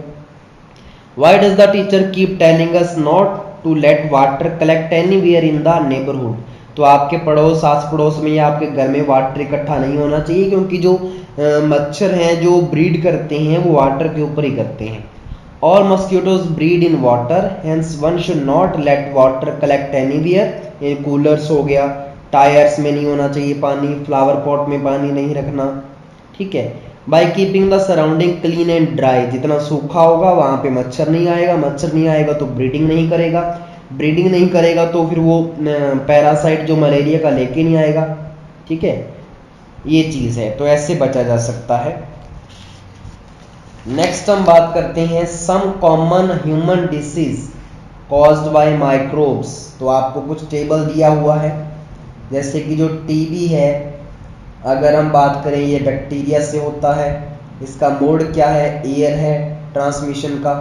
Why does the teacher keep telling us not to let water collect anywhere in the neighbourhood. तो आपके पड़ोस, आस पड़ोस में या आपके घर में वाटर इकट्ठा नहीं होना चाहिए, क्योंकि जो मच्छर हैं जो ब्रीड करते हैं वो वाटर के ऊपर ही करते हैं। All mosquitoes breed in water, hence one should not let water collect anywhere. ये कूलर्स हो गया, टायर्स में नहीं होना चाहिए पानी, फ्लावर पॉट में पानी नहीं रखना, ठीक है। By keeping the surrounding clean and dry, जितना सूखा होगा वहाँ पे मच्छर नहीं आएगा, मच्छर नहीं आएगा तो ब्रीडिंग नहीं करेगा, ब्रीडिंग नहीं करेगा तो फिर वो पैरासाइट जो मलेरिया का लेके नहीं आएगा, ठीक है। ये चीज़ है, तो ऐसे बचा जा सकता है। नेक्स्ट हम बात करते हैं some common human disease caused by microbes. तो आपको कुछ टेबल दिया हुआ है, जैसे कि जो टीबी है, अगर हम बात करें ये बैक्टीरिया से होता है, इसका मोड क्या है, एयर है ट्रांसमिशन का।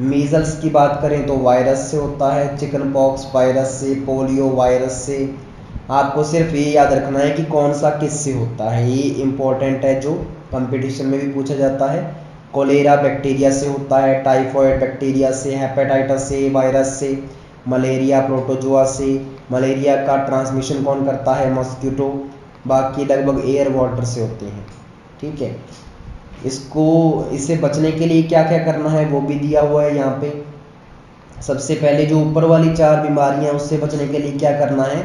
मीजल्स की बात करें तो वायरस से होता है, चिकन पॉक्स वायरस से, पोलियो वायरस से। आपको सिर्फ ये याद रखना है कि कौन सा किस से होता है, ये इम्पोर्टेंट है, जो कंपटीशन में भी पूछा जाता है। कोलेरा बैक्टीरिया से होता है, टाइफॉइड बैक्टीरिया से, हेपेटाइटिस से वायरस से, मलेरिया प्रोटोजोआ से। मलेरिया का ट्रांसमिशन कौन करता है, मॉस्किटो। बाकी लगभग एयर वाटर से होते हैं, ठीक है। इससे बचने के लिए क्या क्या करना है वो भी दिया हुआ है यहाँ पे। सबसे पहले जो ऊपर वाली 4 बीमारियां, उससे बचने के लिए क्या करना है,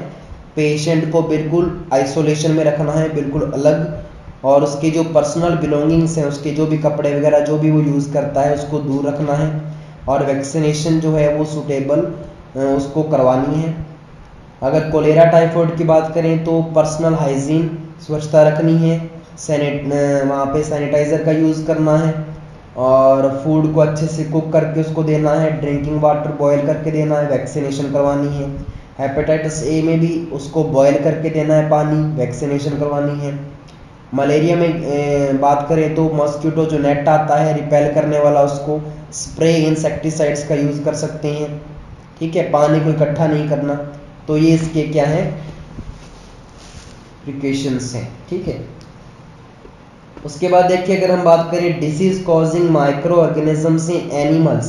पेशेंट को बिल्कुल आइसोलेशन में रखना है, बिल्कुल अलग, और उसके जो पर्सनल बिलोंगिंग्स हैं, उसके जो भी कपड़े वगैरह जो भी वो यूज़ करता है उसको दूर रखना है, और वैक्सीनेशन जो है वो सूटेबल उसको करवानी है। अगर कोलेरा टाइफाइड की बात करें तो पर्सनल हाइजीन, स्वच्छता रखनी है, वहाँ पे सैनिटाइज़र का यूज़ करना है, और फूड को अच्छे से कुक करके उसको देना है, ड्रिंकिंग वाटर बॉयल करके देना है, वैक्सीनेशन करवानी है। हेपेटाइटिस ए में भी उसको बॉयल करके देना है पानी, वैक्सीनेशन करवानी है। मलेरिया में बात करें तो मॉस्किटो जो नेट आता है रिपेल करने वाला, उसको स्प्रे इंसेक्टिसाइड्स का यूज़ कर सकते हैं, ठीक है। पानी को इकट्ठा नहीं करना। तो ये इसके क्या है, प्रिकॉशंस हैं, ठीक है। उसके बाद देखिए, अगर हम बात करें disease causing micro organisms in animals,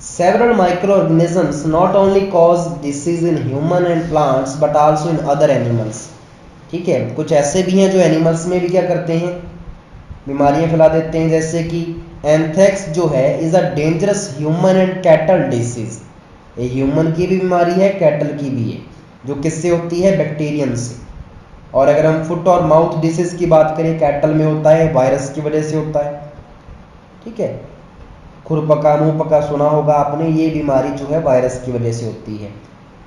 several micro organisms not only cause disease in human and plants but also in other animals, ठीक है। कुछ ऐसे भी हैं जो एनिमल्स में भी क्या करते हैं, बीमारियां फैला देते हैं, जैसे कि एंथ्रेक्स जो है is a dangerous human and cattle disease. ये ह्यूमन की भी बीमारी है, कैटल की भी है, जो किससे होती है, बैक्टीरियम से। और अगर हम फुट और माउथ डिसीज की बात करें, कैटल में होता है, वायरस की वजह से होता है, ठीक है। खुरपका, मुंह पका सुना होगा आपने, ये बीमारी जो है वायरस की वजह से होती है।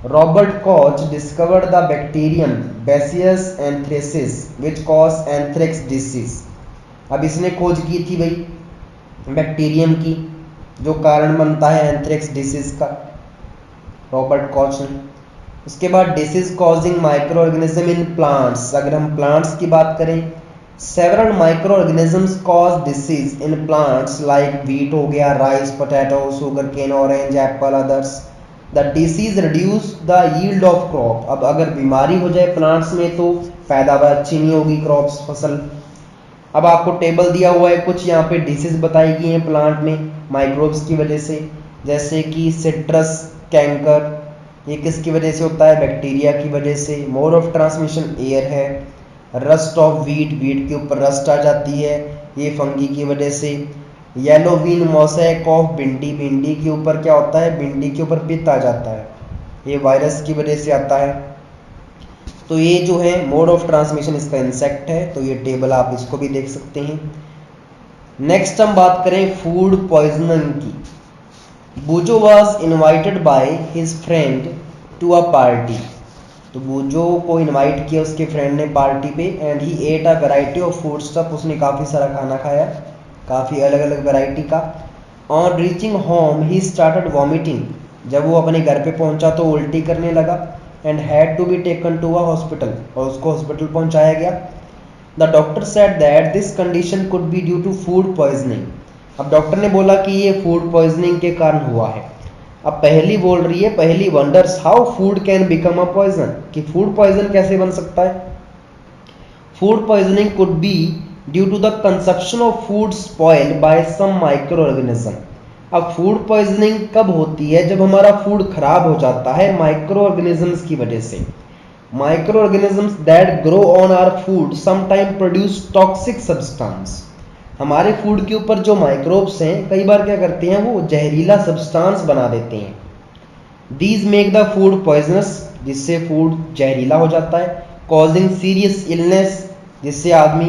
Robert Koch discovered the bacterium bacillus anthracis which cause anthrax disease. अब इसने खोज की थी भाई बैक्टीरियम की, जो कारण बनता है एंथ्रेक्स डिसीज का, रॉबर्ट कॉच ने। उसके बाद disease causing micro organism in plants, अगर हम प्लांट्स की बात करें, several micro organisms cause disease in plants like wheat हो गया, rice, potato, sugar cane, orange, apple, others. The disease reduce the yield of crop. अब अगर बीमारी हो जाए प्लांट्स में तो पैदावार अच्छी नहीं होगी, क्रॉप्स, फसल। अब आपको टेबल दिया हुआ है, कुछ यहाँ पे डिसीज बताई गई हैं प्लांट में माइक्रोब्स की वजह से, जैसे कि सिट्रस कैंकर, ये किसकी वजह से होता है, बैक्टीरिया की वजह से। मोड ऑफ ट्रांसमिशन एयर है। रस्ट ऑफ वीट, वीट के ऊपर रस्ट आ जाती है, ये फंगी की वजह से। येलो वीन मोसैक ऑफ भिंडी, भिंडी के ऊपर क्या होता है, भिंडी के ऊपर पित्त आ जाता है, ये वायरस की वजह से आता है। तो ये जो है मोड ऑफ ट्रांसमिशन इसका इंसेक्ट है, तो ये टेबल आप इसको भी देख सकते हैं। नेक्स्ट हम बात करें फूड पॉइजनिंग की। Boojho was invited by his friend to a party. तो बूजो को इनवाइट किया उसके फ्रेंड ने पार्टी पे, and he at a variety of food stuff, उसने काफ़ी सारा खाना खाया, काफ़ी अलग अलग वैरायटी का। On reaching home he started vomiting, जब वो अपने घर पे पहुंचा तो उल्टी करने लगा, and had to be taken to a hospital, और उसको हॉस्पिटल पहुंचाया गया। The doctor said that this condition could be due to food poisoning. अब डॉक्टर ने बोला कि ये फूड पॉइजनिंग के कारण हुआ है। अब पहली बोल रही है, पहली wonders how food can become a poison, कि फूड पॉइजन कैसे बन सकता है। Food poisoning could be due to the consumption of food spoil by some micro organism. अब फूड पॉइजनिंग कब होती है? जब हमारा फूड खराब हो जाता है माइक्रो ऑर्गेनिजम्स की वजह से। Micro organisms that grow on our food sometime produce toxic substance. हमारे फूड के ऊपर जो माइक्रोब्स हैं कई बार क्या करते हैं, वो जहरीला सब्सटेंस बना देते हैं। These make the food poisonous, जिससे फूड जहरीला हो जाता है। कॉजिंग सीरियस इलनेस, जिससे आदमी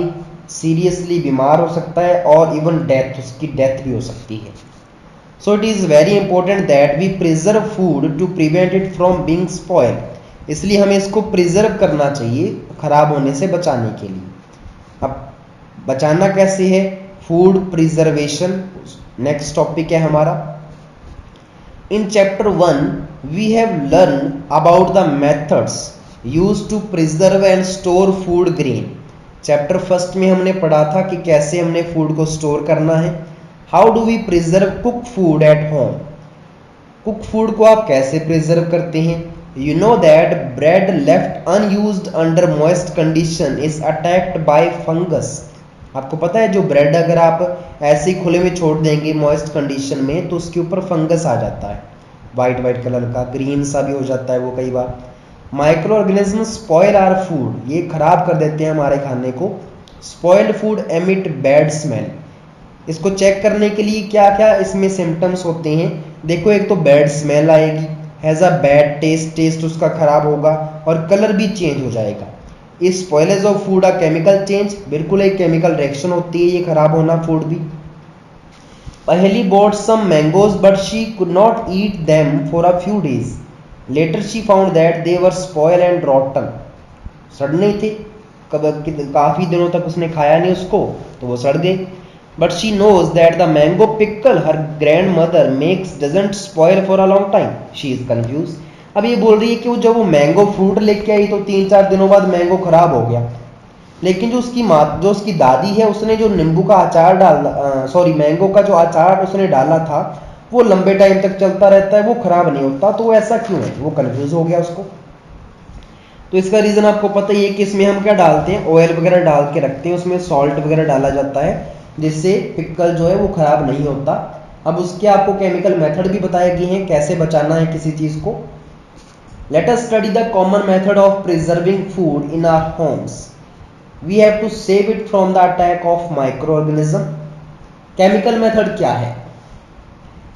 सीरियसली बीमार हो सकता है, और इवन डेथ, उसकी डेथ भी हो सकती है। So it is very important that we preserve food to prevent it from being spoil. इसलिए हमें इसको प्रिजर्व करना चाहिए खराब होने से बचाने के लिए। अब बचाना कैसे है? फूड प्रिजर्वेशन नेक्स्ट टॉपिक है हमारा। In chapter 1 we have learn about the methods used to preserve and store food grain. Chapter first में हमने पढ़ा था कि कैसे हमने फूड को स्टोर करना है। How do we preserve cook food at home. Cook food को आप कैसे प्रिजर्व करते हैं? You know that bread left unused under moist condition is attacked by fungus. आपको पता है जो ब्रेड अगर आप ऐसे ही खुले में छोड़ देंगे मॉइस्ट कंडीशन में तो उसके ऊपर फंगस आ जाता है, वाइट कलर का, ग्रीन सा भी हो जाता है वो कई बार। Micro organism spoil our food, ये खराब कर देते हैं हमारे खाने को। Spoiled food emit bad smell. इसको चेक करने के लिए क्या क्या इसमें सिम्टम्स होते हैं? देखो, एक तो बैड स्मेल आएगी, has a bad taste, taste उसका खराब होगा, और कलर भी चेंज हो जाएगा। इस spoilage of food a chemical change, बिल्कुल एक केमिकल रिएक्शन होती है ये खराब होना फूड भी। पहली bought some mangoes but she could not eat them for a few days. Later she found that they were spoiled and rotten. सड़ नहीं थे, काफ़ी दिनों तक उसने खाया नहीं उसको तो वो सड़ गए। But she knows that the mango pickle her grandmother makes doesn't spoil for a long time. She is confused. अब ये बोल रही है कि वो जब वो मैंगो फ्रूट लेके आई तो 3-4 दिनों बाद मैंगो खराब हो गया, लेकिन जो उसकी दादी है उसने जो नींबू का अचार मैंगो का जो अचार उसने डाला था वो लंबे टाइम तक चलता रहता है, वो खराब नहीं होता, तो वो ऐसा क्यों है? वो कंफ्यूज हो गया उसको। तो इसका रीज़न आपको पता ही है कि इसमें हम क्या डालते हैं, ऑयल वगैरह डाल के रखते हैं, उसमें सॉल्ट वगैरह डाला जाता है जिससे पिकल जो है वो खराब नहीं होता। अब उसके आपको केमिकल मेथड भी बताए गए हैं कैसे बचाना है किसी चीज़ को। Let us study the common method of preserving food in our homes. We have to save it from the attack of microorganism. Chemical method क्या है?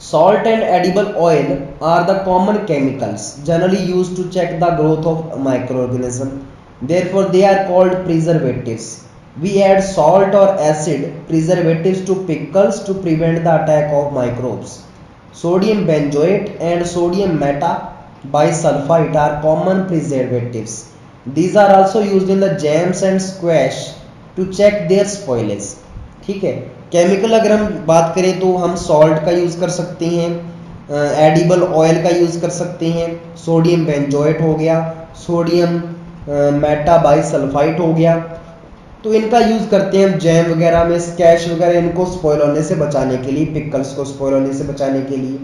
Salt and edible oil are the common chemicals generally used to check the growth of microorganism. Therefore, they are called preservatives. We add salt or acid preservatives to pickles to prevent the attack of microbes. Sodium benzoate and sodium metabisulfite are common preservatives. These are also used in the jams and squash to check their spoilage. ठीक है, chemical अगर हम बात करें तो हम salt का use कर सकते हैं, एडिबल ऑयल का यूज़ कर सकते हैं, सोडियम बेंजोएट हो गया, सोडियम मेटाबाइसल्फाइट हो गया, तो इनका यूज़ करते हैं हम जैम वगैरह में, स्क्वैश वगैरह, इनको स्पॉइल होने से बचाने के लिए, पिकल्स को स्पॉइल होने से बचाने के लिए।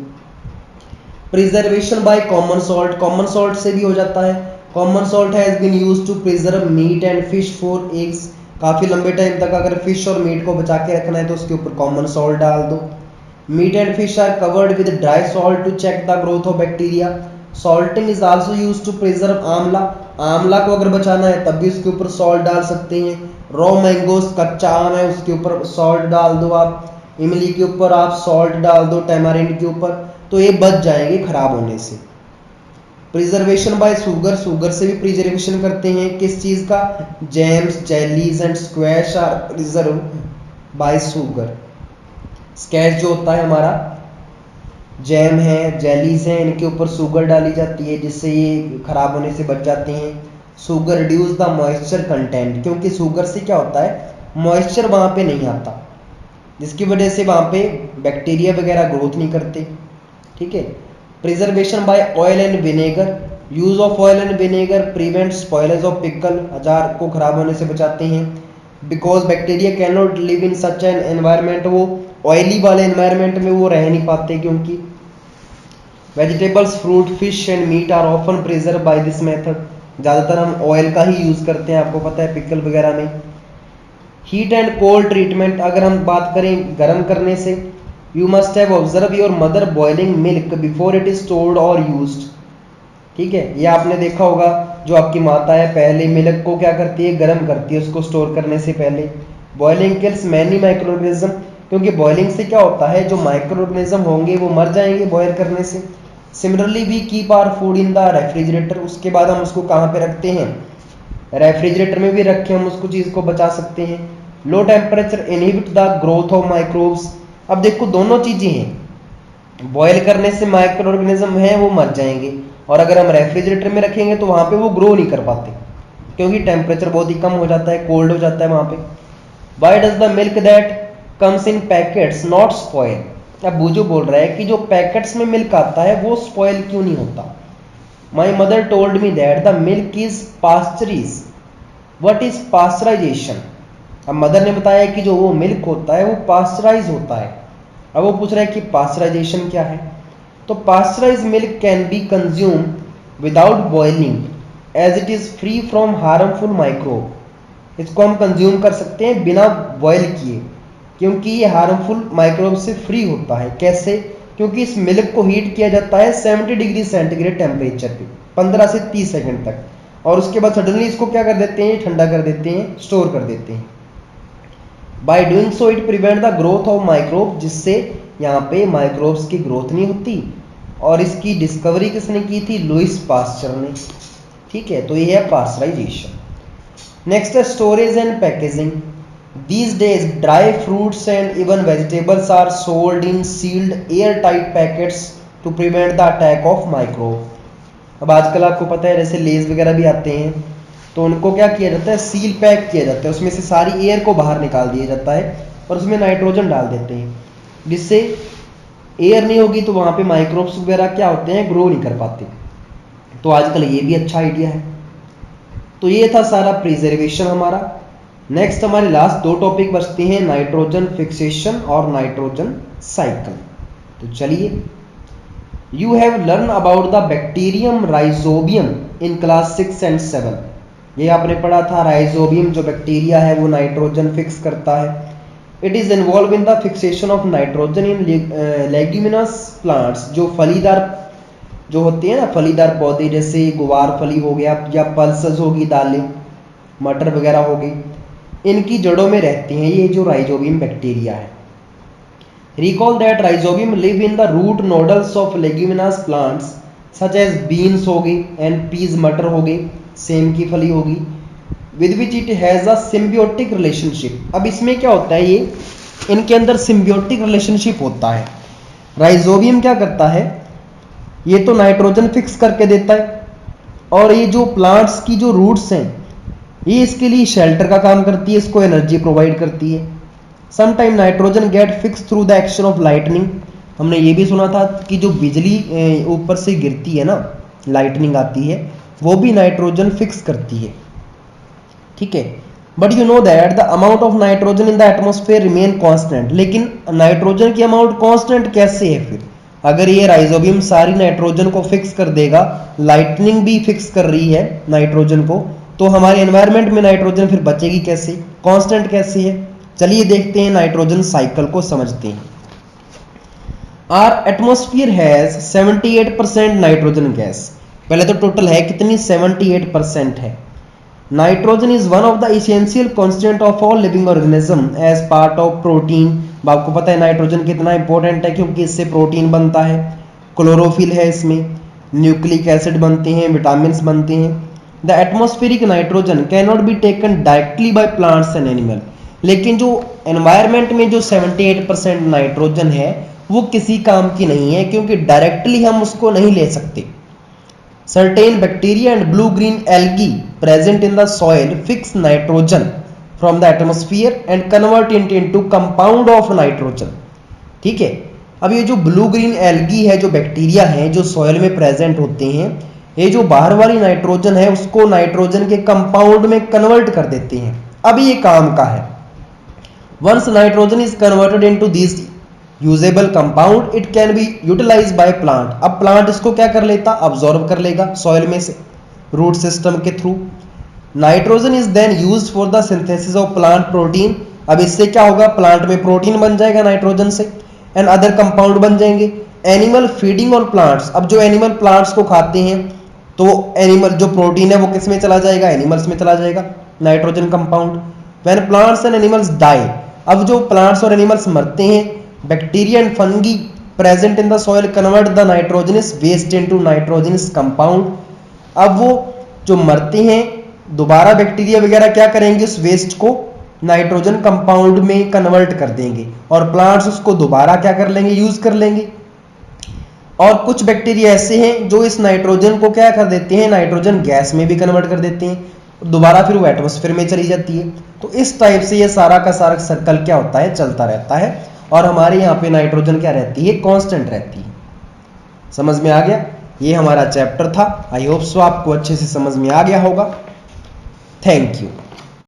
Preservation by common salt, common salt से भी हो जाता है। Common salt has been used to preserve meat and fish for eggs. काफ़ी लंबे टाइम तक अगर फिश और मीट को बचा के रखना है तो उसके ऊपर कॉमन सॉल्ट डाल दो। Meat and fish are covered with dry salt to check the growth of bacteria. Salting is also used to preserve amla. आंवला को अगर बचाना है तब भी उसके ऊपर सॉल्ट डाल सकते हैं। रॉ मैंगोस, कच्चा आम है उसके ऊपर सॉल्ट डाल दो आप, इमली के ऊपर आप सॉल्ट डाल दो, टैमारिंड के ऊपर, तो ये बच जाएंगे खराब होने से। प्रिजर्वेशन बाय शुगर, शुगर से भी प्रिजर्वेशन करते हैं। किस चीज़ का? Jams, jellies and squash are preserve by sugar. Squash जो होता है हमारा, जैम है, जेलीज हैं, इनके ऊपर शुगर डाली जाती है जिससे ये खराब होने से बच जाते हैं। Sugar reduce the moisture content, क्योंकि शुगर से क्या होता है, मॉइस्चर वहाँ पे नहीं आता, जिसकी वजह से वहाँ पे बैक्टीरिया वगैरह ग्रोथ नहीं करते। ठीक है। Preservation by oil and vinegar, use of oil and vinegar prevent spoilage of pickle, अचार को खराब होने से बचाते हैं। Because bacteria can not live in such an environment, वो ऑयली वाले एनवायरमेंट में वो रह नहीं पाते क्योंकि। Vegetables, fruit, fish and meat are often preserve by this method. ज़्यादातर हम ऑयल का ही यूज़ करते हैं, आपको पता है, पिकल वगैरह में। हीट एंड कोल्ड ट्रीटमेंट, अगर हम बात करें गर्म करने से, you must have observe your mother boiling milk before it is stored और यूज्ड। ठीक है, ये आपने देखा होगा, जो आपकी माता है पहले मिल्क को क्या करती है, गर्म करती है उसको स्टोर करने से पहले। Boiling kills many micro organism, क्योंकि बॉइलिंग से क्या होता है, जो माइक्रो ऑर्गेनिज्म होंगे वो मर जाएंगे बॉयल करने से। Similarly we keep our food in the refrigerator, उसके बाद हम उसको कहाँ पे रखते हैं, रेफ्रिजरेटर में भी रखें हम उसको, चीज़ को बचा सकते हैं। Low temperature inhibit the growth of microbes. अब देखो दोनों चीज़ें हैं, बॉयल करने से माइक्रो ऑर्गेनिज्म हैं वो मर जाएंगे, और अगर हम रेफ्रिजरेटर में रखेंगे तो वहाँ पे वो ग्रो नहीं कर पाते, क्योंकि टेम्परेचर बहुत ही कम हो जाता है, कोल्ड हो जाता है वहाँ पे। Y does the milk that comes in packets not spoil. अब बूजू बोल रहा है कि जो पैकेट्स में मिल्क आता है वो स्पॉयल क्यों नहीं होता। My mother told me that the milk is pasteurised. What is pasteurisation. अब मदर ने बताया कि जो वो मिल्क होता है वो पास्चराइज होता है। अब वो पूछ रहा है कि पास्चराइजेशन क्या है। तो pasteurise milk can be consume without boiling as it is free from harmful microbe. इसको हम कंज्यूम कर सकते हैं बिना बॉयल किए, क्योंकि ये हार्मफुल माइक्रोब से फ्री होता है। कैसे, क्योंकि इस मिल्क को हीट किया जाता है 70 डिग्री सेंटीग्रेड टेम्परेचर पे 15 से 30 सेकंड तक, और उसके बाद सडनली इसको क्या कर देते हैं, ठंडा कर देते हैं, स्टोर कर देते हैं। By doing so it prevent the growth of microbe, जिससे यहाँ पे माइक्रोब्स की ग्रोथ नहीं होती। और इसकी डिस्कवरी किसने की थी, लुइस पास्चर ने। ठीक है, तो ये है पास्चराइजेशन। नेक्स्ट है storage and packaging. These days, dry fruits and even vegetables are sold in sealed, airtight packets to prevent the attack of microbe. अब आजकल आपको पता है जैसे लेज वगैरह भी आते हैं, तो उनको क्या किया जाता है, सील पैक किया जाता है, उसमें से सारी एयर को बाहर निकाल दिया जाता है और उसमें नाइट्रोजन डाल देते हैं, जिससे एयर नहीं होगी तो वहाँ पे माइक्रोब्स वगैरह क्या होते हैं, ग्रो नहीं कर पाते। तो आजकल ये भी अच्छा आइडिया है। तो ये था सारा प्रिजर्वेशन हमारा। नेक्स्ट हमारे लास्ट दो टॉपिक बचते हैं, नाइट्रोजन फिक्सेशन और नाइट्रोजन साइकिल। तो चलिए, you have learn about the bacterium rhizobium in class 6 and 7। ये आपने पढ़ा था, राइजोबियम जो बैक्टीरिया है वो नाइट्रोजन फिक्स करता है। It is involve in the fixation of nitrogen in leguminous plants, जो फलीदार जो होते हैं ना, फलीदार पौधे, जैसे गुवार फली हो गया या पल्सेस होगी, दालें, मटर वगैरह हो गई, इनकी जड़ों में रहती हैं ये जो राइजोबियम बैक्टीरिया है। Recall that rhizobium live in the root nodules of leguminous plants such as beans हो गई एंड पीज, मटर हो गई, सेम की फली होगी, with which it has a symbiotic relationship. अब इसमें क्या होता है, ये इनके अंदर सिम्बियोटिक रिलेशनशिप होता है। राइजोबियम क्या करता है, ये तो नाइट्रोजन फिक्स करके देता है, और ये जो प्लांट्स की जो रूट्स हैं ये इसके लिए शेल्टर का काम करती है, इसको एनर्जी प्रोवाइड करती है। Sometime nitrogen get fix through the action of lightning. हमने ये भी सुना था कि जो बिजली ऊपर से गिरती है ना, लाइटनिंग आती है, वो भी नाइट्रोजन फिक्स करती है। ठीक है, but you know that the amount of nitrogen in the atmosphere remain constant. लेकिन नाइट्रोजन की अमाउंट कांस्टेंट कैसे है फिर, अगर ये राइजोबियम सारी नाइट्रोजन को फिक्स कर देगा, लाइटनिंग भी फिक्स कर रही है नाइट्रोजन को, तो हमारे एनवायरनमेंट में नाइट्रोजन फिर बचेगी कैसे, कांस्टेंट कैसे है। चलिए देखते हैं, नाइट्रोजन साइकिल को समझते हैं। Our atmosphere has 78% nitrogen gas. पहले तो टोटल है कितनी, 78% है। Nitrogen is one of the essential constant of all living organism as part of protein. आपको पता है नाइट्रोजन कितना इंपॉर्टेंट है, क्योंकि इससे प्रोटीन बनता है, क्लोरोफिल है इसमें, न्यूक्लिक एसिड बनते हैं, विटामिन बनते हैं। The atmospheric nitrogen can not be taken directly by plants and animal. लेकिन जो एनवायरनमेंट में जो 78% नाइट्रोजन है वो किसी काम की नहीं है, क्योंकि डायरेक्टली हम उसको नहीं ले सकते। Certain bacteria and blue green algae present in the soil fix nitrogen from the atmosphere and convert it into compound of nitrogen. ठीक है, अब ये जो ब्लू ग्रीन एल्गी है, जो बैक्टीरिया हैं जो सॉइल में प्रेजेंट होते हैं, ये जो बाहर वाली नाइट्रोजन है उसको नाइट्रोजन के कंपाउंड में कन्वर्ट कर देते हैं। अब ये काम का है। Once nitrogen is converted into this usable compound it can be utilised by plant. अब प्लांट इसको क्या कर लेता, अब्जॉर्ब कर लेगा सॉइल में से, रूट सिस्टम के through. Nitrogen is then used for the synthesis of plant protein. अब इससे क्या होगा, प्लांट में प्रोटीन बन जाएगा नाइट्रोजन से, एंड अदर कंपाउंड बन जाएंगे। एनिमल फीडिंग ऑन प्लांट्स, अब जो एनिमल प्लांट्स को खाते हैं तो एनिमल जो प्रोटीन है वो किस में चला जाएगा, एनिमल्स में चला जाएगा, nitrogen compound. When plants and animals die, अब जो प्लांट्स और एनिमल्स मरते हैं, bacteria and fungi present in the soil convert the nitrogenous waste into nitrogenous compound. अब वो जो मरते हैं दोबारा बैक्टीरिया वगैरह क्या करेंगे, उस वेस्ट को नाइट्रोजन कंपाउंड में कन्वर्ट कर देंगे, और प्लांट्स उसको दोबारा क्या कर लेंगे, यूज कर लेंगे। और कुछ बैक्टीरिया ऐसे हैं जो इस नाइट्रोजन को क्या कर देते हैं, नाइट्रोजन गैस में भी कन्वर्ट कर देते हैं, दोबारा फिर वो एटमॉस्फेयर में चली जाती है। तो इस टाइप से ये सारा का सारा सर्कल क्या होता है, चलता रहता है, और हमारे यहाँ पे नाइट्रोजन क्या रहती है, कांस्टेंट रहती है। समझ में आ गया, ये हमारा चैप्टर था। आई होप सो आपको अच्छे से समझ में आ गया होगा। Thank you.